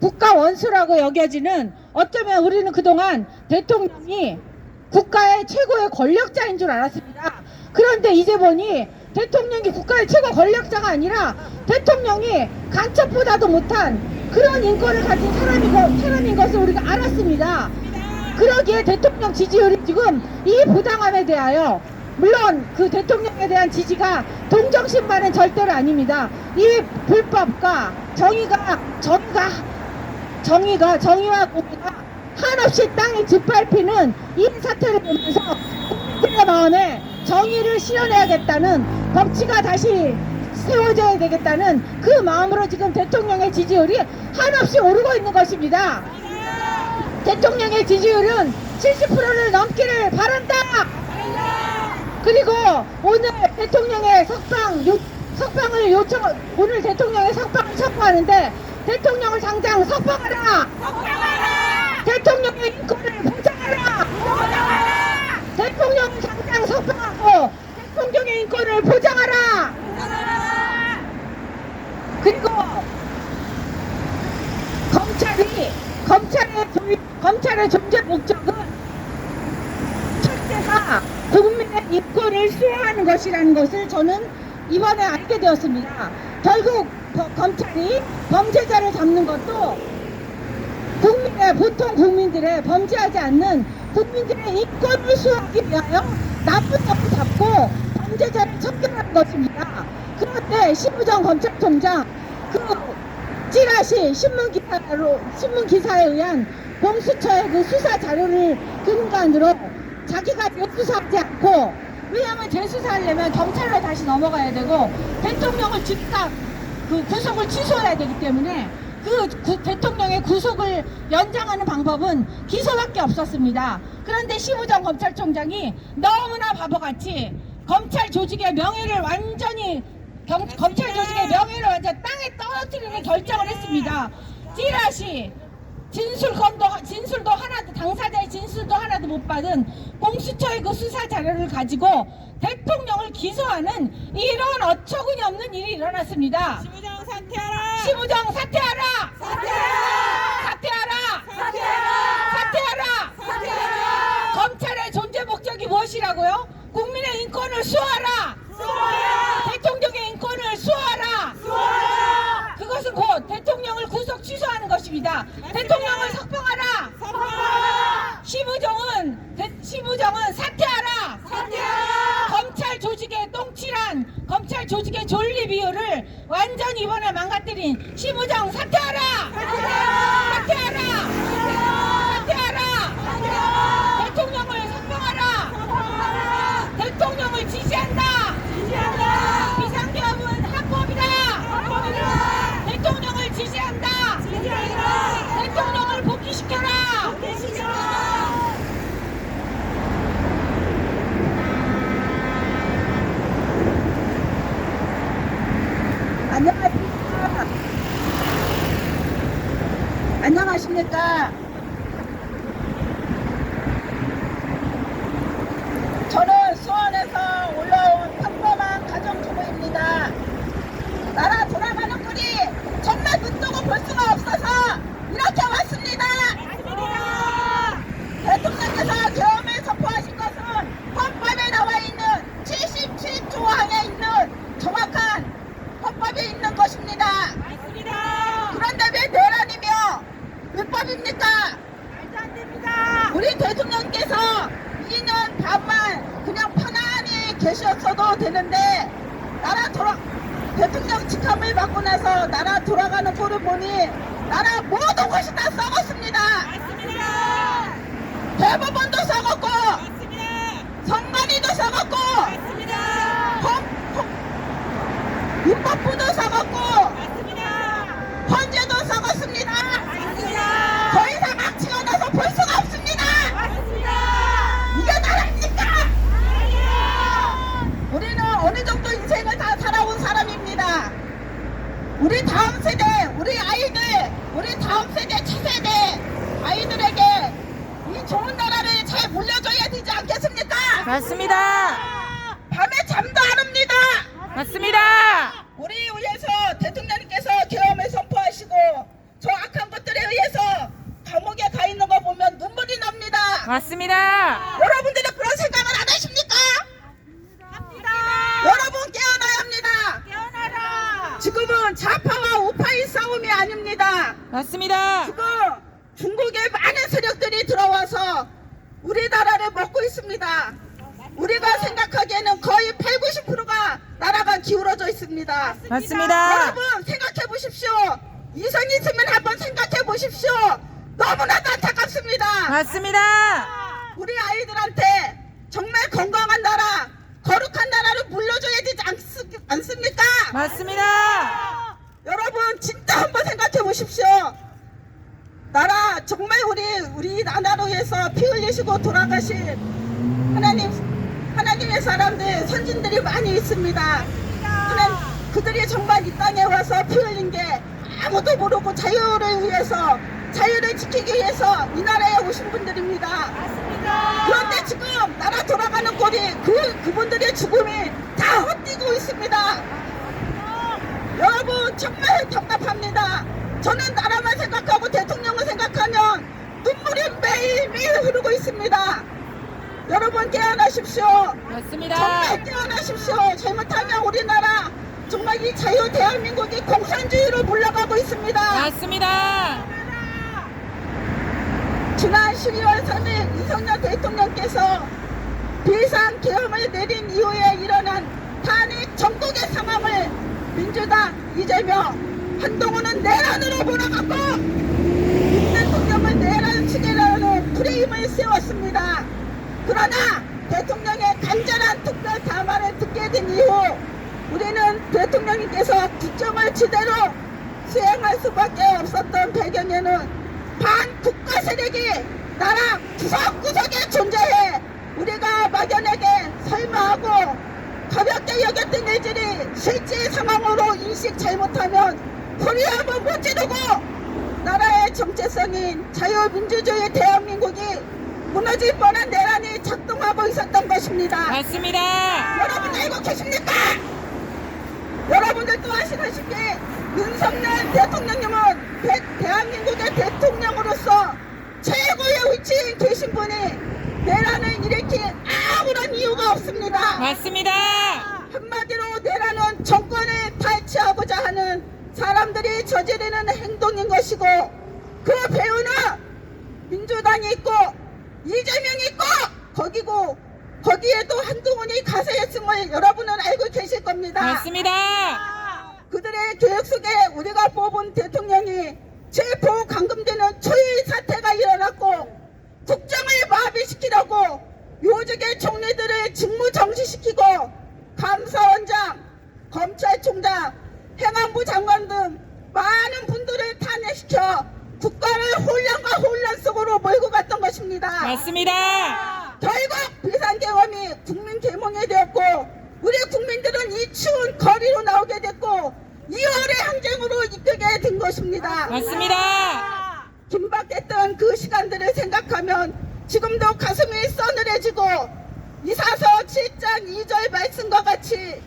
S3: 국가 원수라고 여겨지는, 어쩌면 우리는 그동안 대통령이 국가의 최고의 권력자인 줄 알았습니다. 그런데 이제 보니 대통령이 국가의 최고 권력자가 아니라 대통령이 간첩보다도 못한 그런 인권을 가진 사람인 것을 우리가 알았습니다. 그러기에 대통령 지지율이 지금 이 부당함에 대하여, 물론 그 대통령에 대한 지지가 동정심만은 절대로 아닙니다. 이 불법과 정의와 공의가 한없이 땅에 짓밟히는 이 사태를 보면서 국민들의 마음에 정의를 실현해야겠다는, 법치가 다시 세워져야 되겠다는 그 마음으로 지금 대통령의 지지율이 한없이 오르고 있는 것입니다. 대통령의 지지율은 70%를 넘기를 바란다. 그리고 오늘 대통령의 오늘 대통령의 석방을 촉구하는데 대통령을 당장 석방하라. 대통령의 인권을 보장하라. 대통령을 당장 석방하고 대통령의 인권을 보장하라. 그리고 검찰의 존재 목적은 첫째가 국민의 인권을 수호하는 것이라는 것을 저는 이번에 알게 되었습니다. 결국 검찰이 범죄자를 잡는 것도 보통 국민들의, 범죄하지 않는 국민들의 인권을 수호하기 위하여 나쁜 놈을 잡고 범죄자를 척결하는 것입니다. 그런데 심우정 검찰총장 그 찌라시 신문기사에 의한 공수처의 그 수사 자료를 근간으로 자기가 재수사하지 않고, 왜냐하면 재수사하려면 경찰로 다시 넘어가야 되고 대통령을 즉각 그 구속을 취소해야 되기 때문에 대통령의 구속을 연장하는 방법은 기소밖에 없었습니다. 그런데 심우정 검찰총장이 너무나 바보같이 검찰 조직의 명예를 완전 땅에 떨어뜨리는 결정을 했습니다. 찌라시 진술도 하나도, 당사자의 진술도 하나도 못 받은 공수처의 그 수사 자료를 가지고 대통령을 기소하는 이런 어처구니 없는 일이 일어났습니다.
S4: 심우정 사퇴하라.
S3: 심우정 사퇴하라. 검찰의 존재 목적이 무엇이라고요? 국민의 인권을 수호하라. 대통령의 인권을 수호하라. 그것은 곧 대통령을 구속 취소하는 것입니다. 대통령을 석방하라. 심우정은 사퇴하라. 검찰 조직의 똥칠한 검찰 조직의 존립 이유를 완전히 이번에 망가뜨린 심우정 사퇴하라. 대통령을 석방하라. 대통령을 지지한다. 안녕하십니까. 저는 수원에서 올라온 평범한 가정주부입니다. 나라 돌아가는 꼴이 정말 눈뜨고 볼 수가 없어서 이렇게 왔습니다. 대통령께서 계엄을 선포하신 것은 헌법에 나와 있는 77조항에 있는 정확한 헌법에 있는 것입니다. 그런데 왜 내란이며 불법입니까? 말도 안 됩니다. 우리 대통령께서 2년 반만 그냥 편안히 계셨어도 되는데 대통령 직함을 받고 나서 나라 돌아가는 꼴을 보니 나라 모든 것이 다 썩었습니다. 대법원도 썩었고 선관위도 썩었고 입법부도 썩었고 헌재도 썩었습니다. 더 이상 악취가 나서 볼 수가 없습니다. 이게 나라입니까? 우리는 어느 정도 인생을 다 살아온 사람입니다. 우리 다음 세대, 우리 아이들, 우리 다음 세대, 차세대 아이들에게 이 좋은 나라를 잘 물려줘야 되지 않겠습니까?
S4: 맞습니다.
S3: 밤에 잠도 안 옵니다.
S4: 맞습니다.
S3: 우리 위해서 대통령님께서 계엄을 선포하시고 저 악한 것들에 의해서 감옥에 가 있는 거 보면 눈물이 납니다.
S4: 맞습니다.
S3: 여러분들은 그런 생각을 안 하십니까? 합니다. 여러분 깨어나야 합니다. 깨어나라. 지금은 좌파와 우파의 싸움이 아닙니다.
S4: 맞습니다.
S3: 지금 중국의 많은 세력들이 들어와서 우리나라를 먹고 있습니다. 우리가 생각하기에는 거의 80~90%가 나라가 기울어져 있습니다.
S4: 맞습니다.
S3: 여러분 생각해 보십시오. 이성 있으면 한번 생각해 보십시오. 너무나도 안타깝습니다.
S4: 맞습니다.
S3: 우리 아이들한테 정말 건강한 나라, 거룩한 나라를 물려줘야 되지 않습니까?
S4: 맞습니다.
S3: 여러분 진짜 한번 생각해 보십시오. 나라 정말 우리 나라로 위해서 피 흘리시고 돌아가신 하나님의 사람들, 선진들이 많이 있습니다. 그들이 정말 이 땅에 와서 피 흘린 게 아무도 모르고 자유를 위해서, 자유를 지키기 위해서 이 나라에 오신 분들입니다. 그런데 지금 나라 돌아가는 꼴이 그분들의 죽음이 다 헛디고 있습니다. 여러분 정말 답답합니다. 저는 나라만 생각하고 대통령을 생각하면 눈물이 매일매일 흐르고 있습니다. 여러분 깨어나십시오.
S4: 맞습니다.
S3: 정말 깨어나십시오. 잘못하면 우리나라 정말 이 자유 대한민국이 공산주의로 물러가고 있습니다.
S4: 맞습니다.
S3: 지난 12월 3일 이성열 대통령께서 비상 계엄을 내린 이후에 일어난 탄핵 전국의 상황을 민주당 이재명 한동훈은 내란으로 몰아갔고 윤 대통령은 내란 시대라는 프레임을 세웠습니다. 그러나 대통령의 간절한 특별 담화를 듣게 된 이후 우리는 대통령님께서 국정을 제대로 수행할 수밖에 없었던 배경에는 반국가 세력이 나라 구석구석에 존재해 우리가 막연하게 설마하고 가볍게 여겼던 일들이 실제 상황으로 인식 잘못하면 소리 한번 못 지르고 나라의 정체성인 자유민주주의 대한민국이 무너질 뻔한 내란이 작동하고 있었던 것입니다.
S4: 맞습니다.
S3: 여러분 알고 계십니까? 여러분들도 아시다시피 윤석열 대통령님은 대한민국의 대통령으로서 최고의 위치에 계신 분이 내란을 일으킨 아무런 이유가 없습니다.
S4: 맞습니다.
S3: 한마디로 내란은 정권을 탈취하고자 하는 사람들이 저지르는 행동인 것이고 그 배후는 민주당이 있고 이재명이 있고 거기에도 한동훈이 가세했음을 여러분은 알고 계실 겁니다.
S4: 맞습니다.
S3: 그들의 계획 속에 우리가 뽑은 대통령이 체포 감금되는 초유의 사태가 일어났고 국정을 마비시키려고 요직의 총리들을 직무 정지시키고 감사원장, 검찰총장, 행안부 장관 등 많은 분들을 탄핵시켜 국가를 혼란과 혼란 속으로 몰고 갔던 것입니다.
S4: 맞습니다.
S3: 결국 비상계엄이 국민 계몽이 되었고 우리 국민들은 이 추운 거리로 나오게 됐고 2월의 항쟁으로 이끌게 된 것입니다.
S4: 맞습니다.
S8: 긴박했던 그 시간들을 생각하면 지금도 가슴이 서늘해지고 이사서 7장 2절 말씀과 같이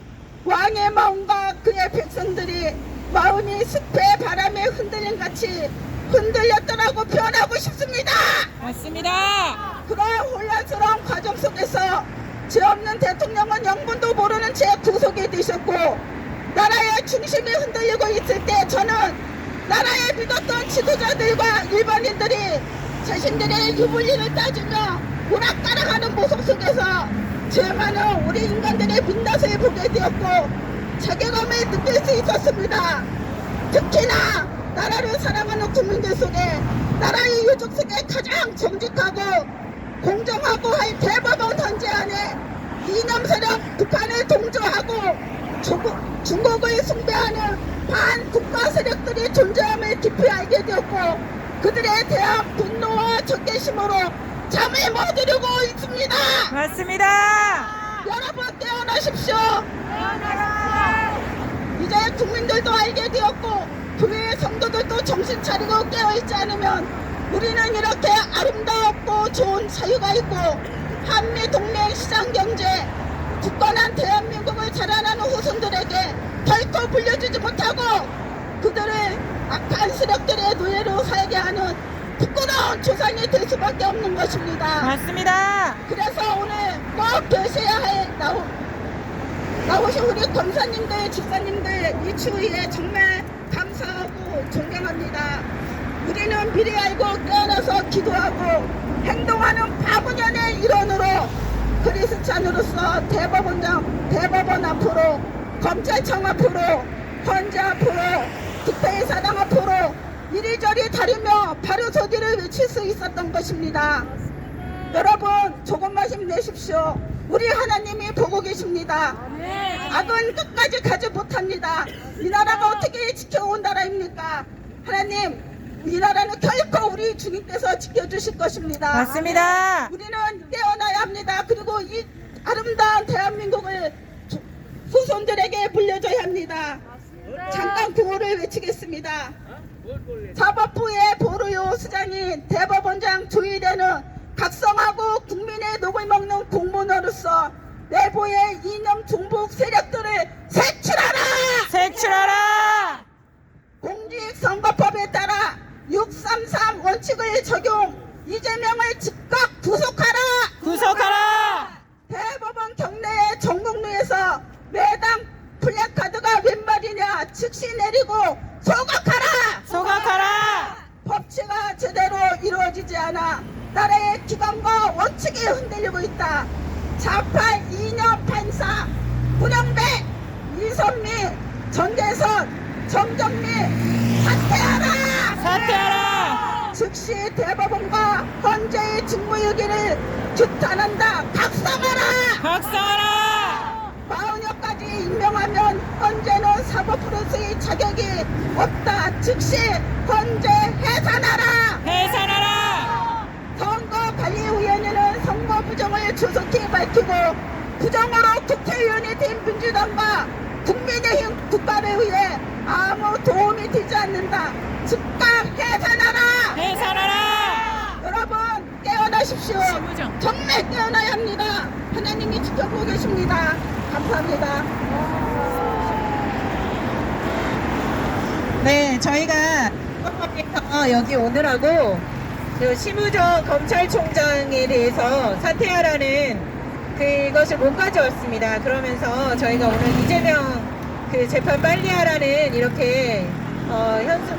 S8: 왕의 마음과 그의 백성들이 마음이 숲의 바람에 흔들림 같이 흔들렸더라고 표현하고 싶습니다.
S4: 맞습니다.
S8: 그런 혼란스러운 과정 속에서 죄 없는 대통령은 영문도 모르는 채 구속이 되셨고 나라의 중심이 흔들리고 있을 때 저는 나라에 믿었던 지도자들과 일반인들이 자신들의 유불리를 따지며 오락가락하는 모습 속에서 죄 많은 우리 인간들의 민낯을 보게 되었고 자괴감을 느낄 수 있었습니다. 특히나 나라를 사랑하는 국민들 속에 나라의 유족 속에 가장 정직하고 공정하고 할 대법원 헌재 안에 이념 세력 북한을 동조하고 중국을 숭배하는 반국가 세력들이 존재함을 깊이 알게 되었고 그들에 대한 분노와 적개심으로 잠을 못 이루고 있습니다.
S4: 맞습니다.
S8: 여러분 깨어나십시오. 이제 국민들도 알게 되었고 교회의 성도들도 정신 차리고 깨어있지 않으면 우리는 이렇게 아름답고 좋은 사유가 있고 한미 동맹 시장 경제 굳건한 대한민국을 자라나는 후손들에게 결코 물려주지 못하고 그들을 악한 세력들의 노예로 살게 하는 부끄러운 조상이 될 수밖에 없는 것입니다.
S4: 맞습니다.
S8: 그래서 오늘 꼭 계셔야 할 나오신 우리 검사님들, 집사님들 이 추위에 정말 감사하고 존경합니다. 우리는 미리 알고 깨어나서 기도하고 행동하는 바구년의 일원으로 크리스찬으로서 대법원 앞으로 검찰청 앞으로 헌재 앞으로 특별사당 앞으로 이리저리 다루며 바로 저기를 외칠 수 있었던 것입니다. 여러분 조금만 힘내십시오. 우리 하나님이 보고 계십니다. 악은 끝까지 가지 못합니다. 이 나라가 어떻게 지켜온 나라입니까? 하나님 이 나라는 결코 우리 주님께서 지켜주실 것입니다.
S4: 맞습니다.
S8: 우리는 깨어나야 합니다. 그리고 이 아름다운 대한민국을 후손들에게 물려줘야 합니다. 잠깐 구호를 외치겠습니다. 사법부의 보루요 수장인 대법원장 조희대는 각성하고 국민의 녹을 먹는 공무원으로서 내부의 이념 중복 세력들을 색출하라!
S4: 색출하라.
S8: 공직선거법에 따라 633 원칙을 적용 이재명을 즉각 구속하라!
S4: 구속하라.
S8: 대법원 경내의 전국루에서 매당 플래카드가 웬 말이냐 즉시 내리고 소각하라!
S4: 소각하라.
S8: 법치가 제대로 이루어지지 않아 나라의 기관과 원칙이 흔들리고 있다. 좌파 이념 판사 문영배, 이선미, 전재선, 정정미 사퇴하라!
S4: 사퇴하라.
S8: 즉시 대법원과 헌재의 직무유기를 규탄한다. 각성하라!
S4: 각성하라.
S8: 40여까지 임명하면 헌재는 사법부로서의 자격이 없다. 즉시 헌재 해산하라!
S4: 해산하라.
S8: 선거관리위원회는 선거 부정을 조속히 밝히고 부정으로 국회의원이 된 민주당과 국민의힘 국가를 위해 아무 도움이 되지 않는다. 즉각 해산하라!
S4: 해산하라.
S8: 여러분 깨어나십시오. 정말 깨어나야 합니다. 하나님이 지켜보고 계십니다. 감사합니다.
S2: 네, 저희가 여기 오늘하고 그 심우정 검찰총장에 대해서 사퇴하라는 그것을 못 가져왔습니다. 그러면서 저희가 오늘 이재명 그 재판 빨리 하라는 이렇게 현수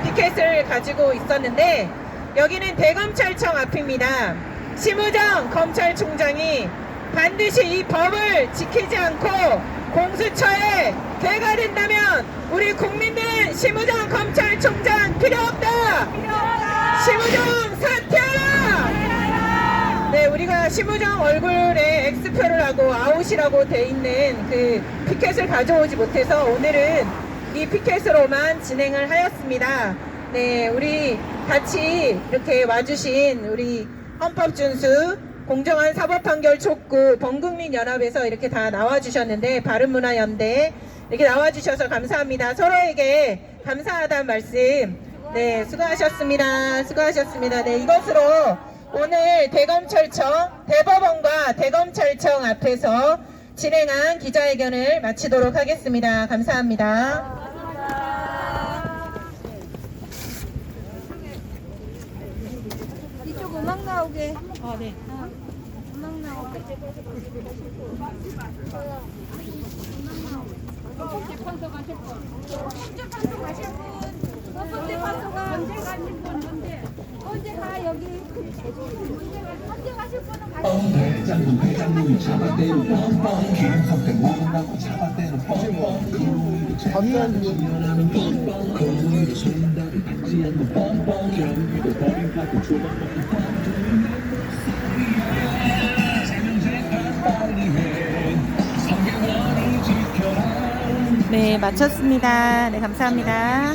S2: 피켓을 가지고 있었는데 여기는 대검찰청 앞입니다. 심우정 검찰총장이 반드시 이 법을 지키지 않고 공수처에 개가된다면 우리 국민들은 심우정 검찰총장 필요 없다. 심우정 사퇴하라. 네, 우리가 심우정 얼굴에 X표를 하고 아웃이라고 돼 있는 그 피켓을 가져오지 못해서 오늘은 이 피켓으로만 진행을 하였습니다. 네, 우리 같이 이렇게 와주신 우리 헌법준수 공정한 사법판결 촉구 범국민연합에서 이렇게 다 나와주셨는데 바른문화연대 이렇게 나와주셔서 감사합니다. 서로에게 감사하다는 말씀. 네, 수고하셨습니다. 수고하셨습니다. 네, 이것으로 오늘 대법원과 대검찰청 앞에서 진행한 기자회견을 마치도록 하겠습니다. 감사합니다.
S5: 이쪽 음악 나오게.
S7: 네.
S5: 음악 나오게. 첫 번째 판소가 언제 가실 분? 언제 가 여기? 언제 가실 분은 가실
S1: 대장동이 잡아대는 뻔뻔 김성태 모른다고 잡아대는 뻔뻔 그 지연하는 뻔뻔 거울로 손다리 닿지 않는 뻔뻔 경기도 버림받고 조각먹는 뻔뻔
S7: 네, 마쳤습니다. 네, 감사합니다.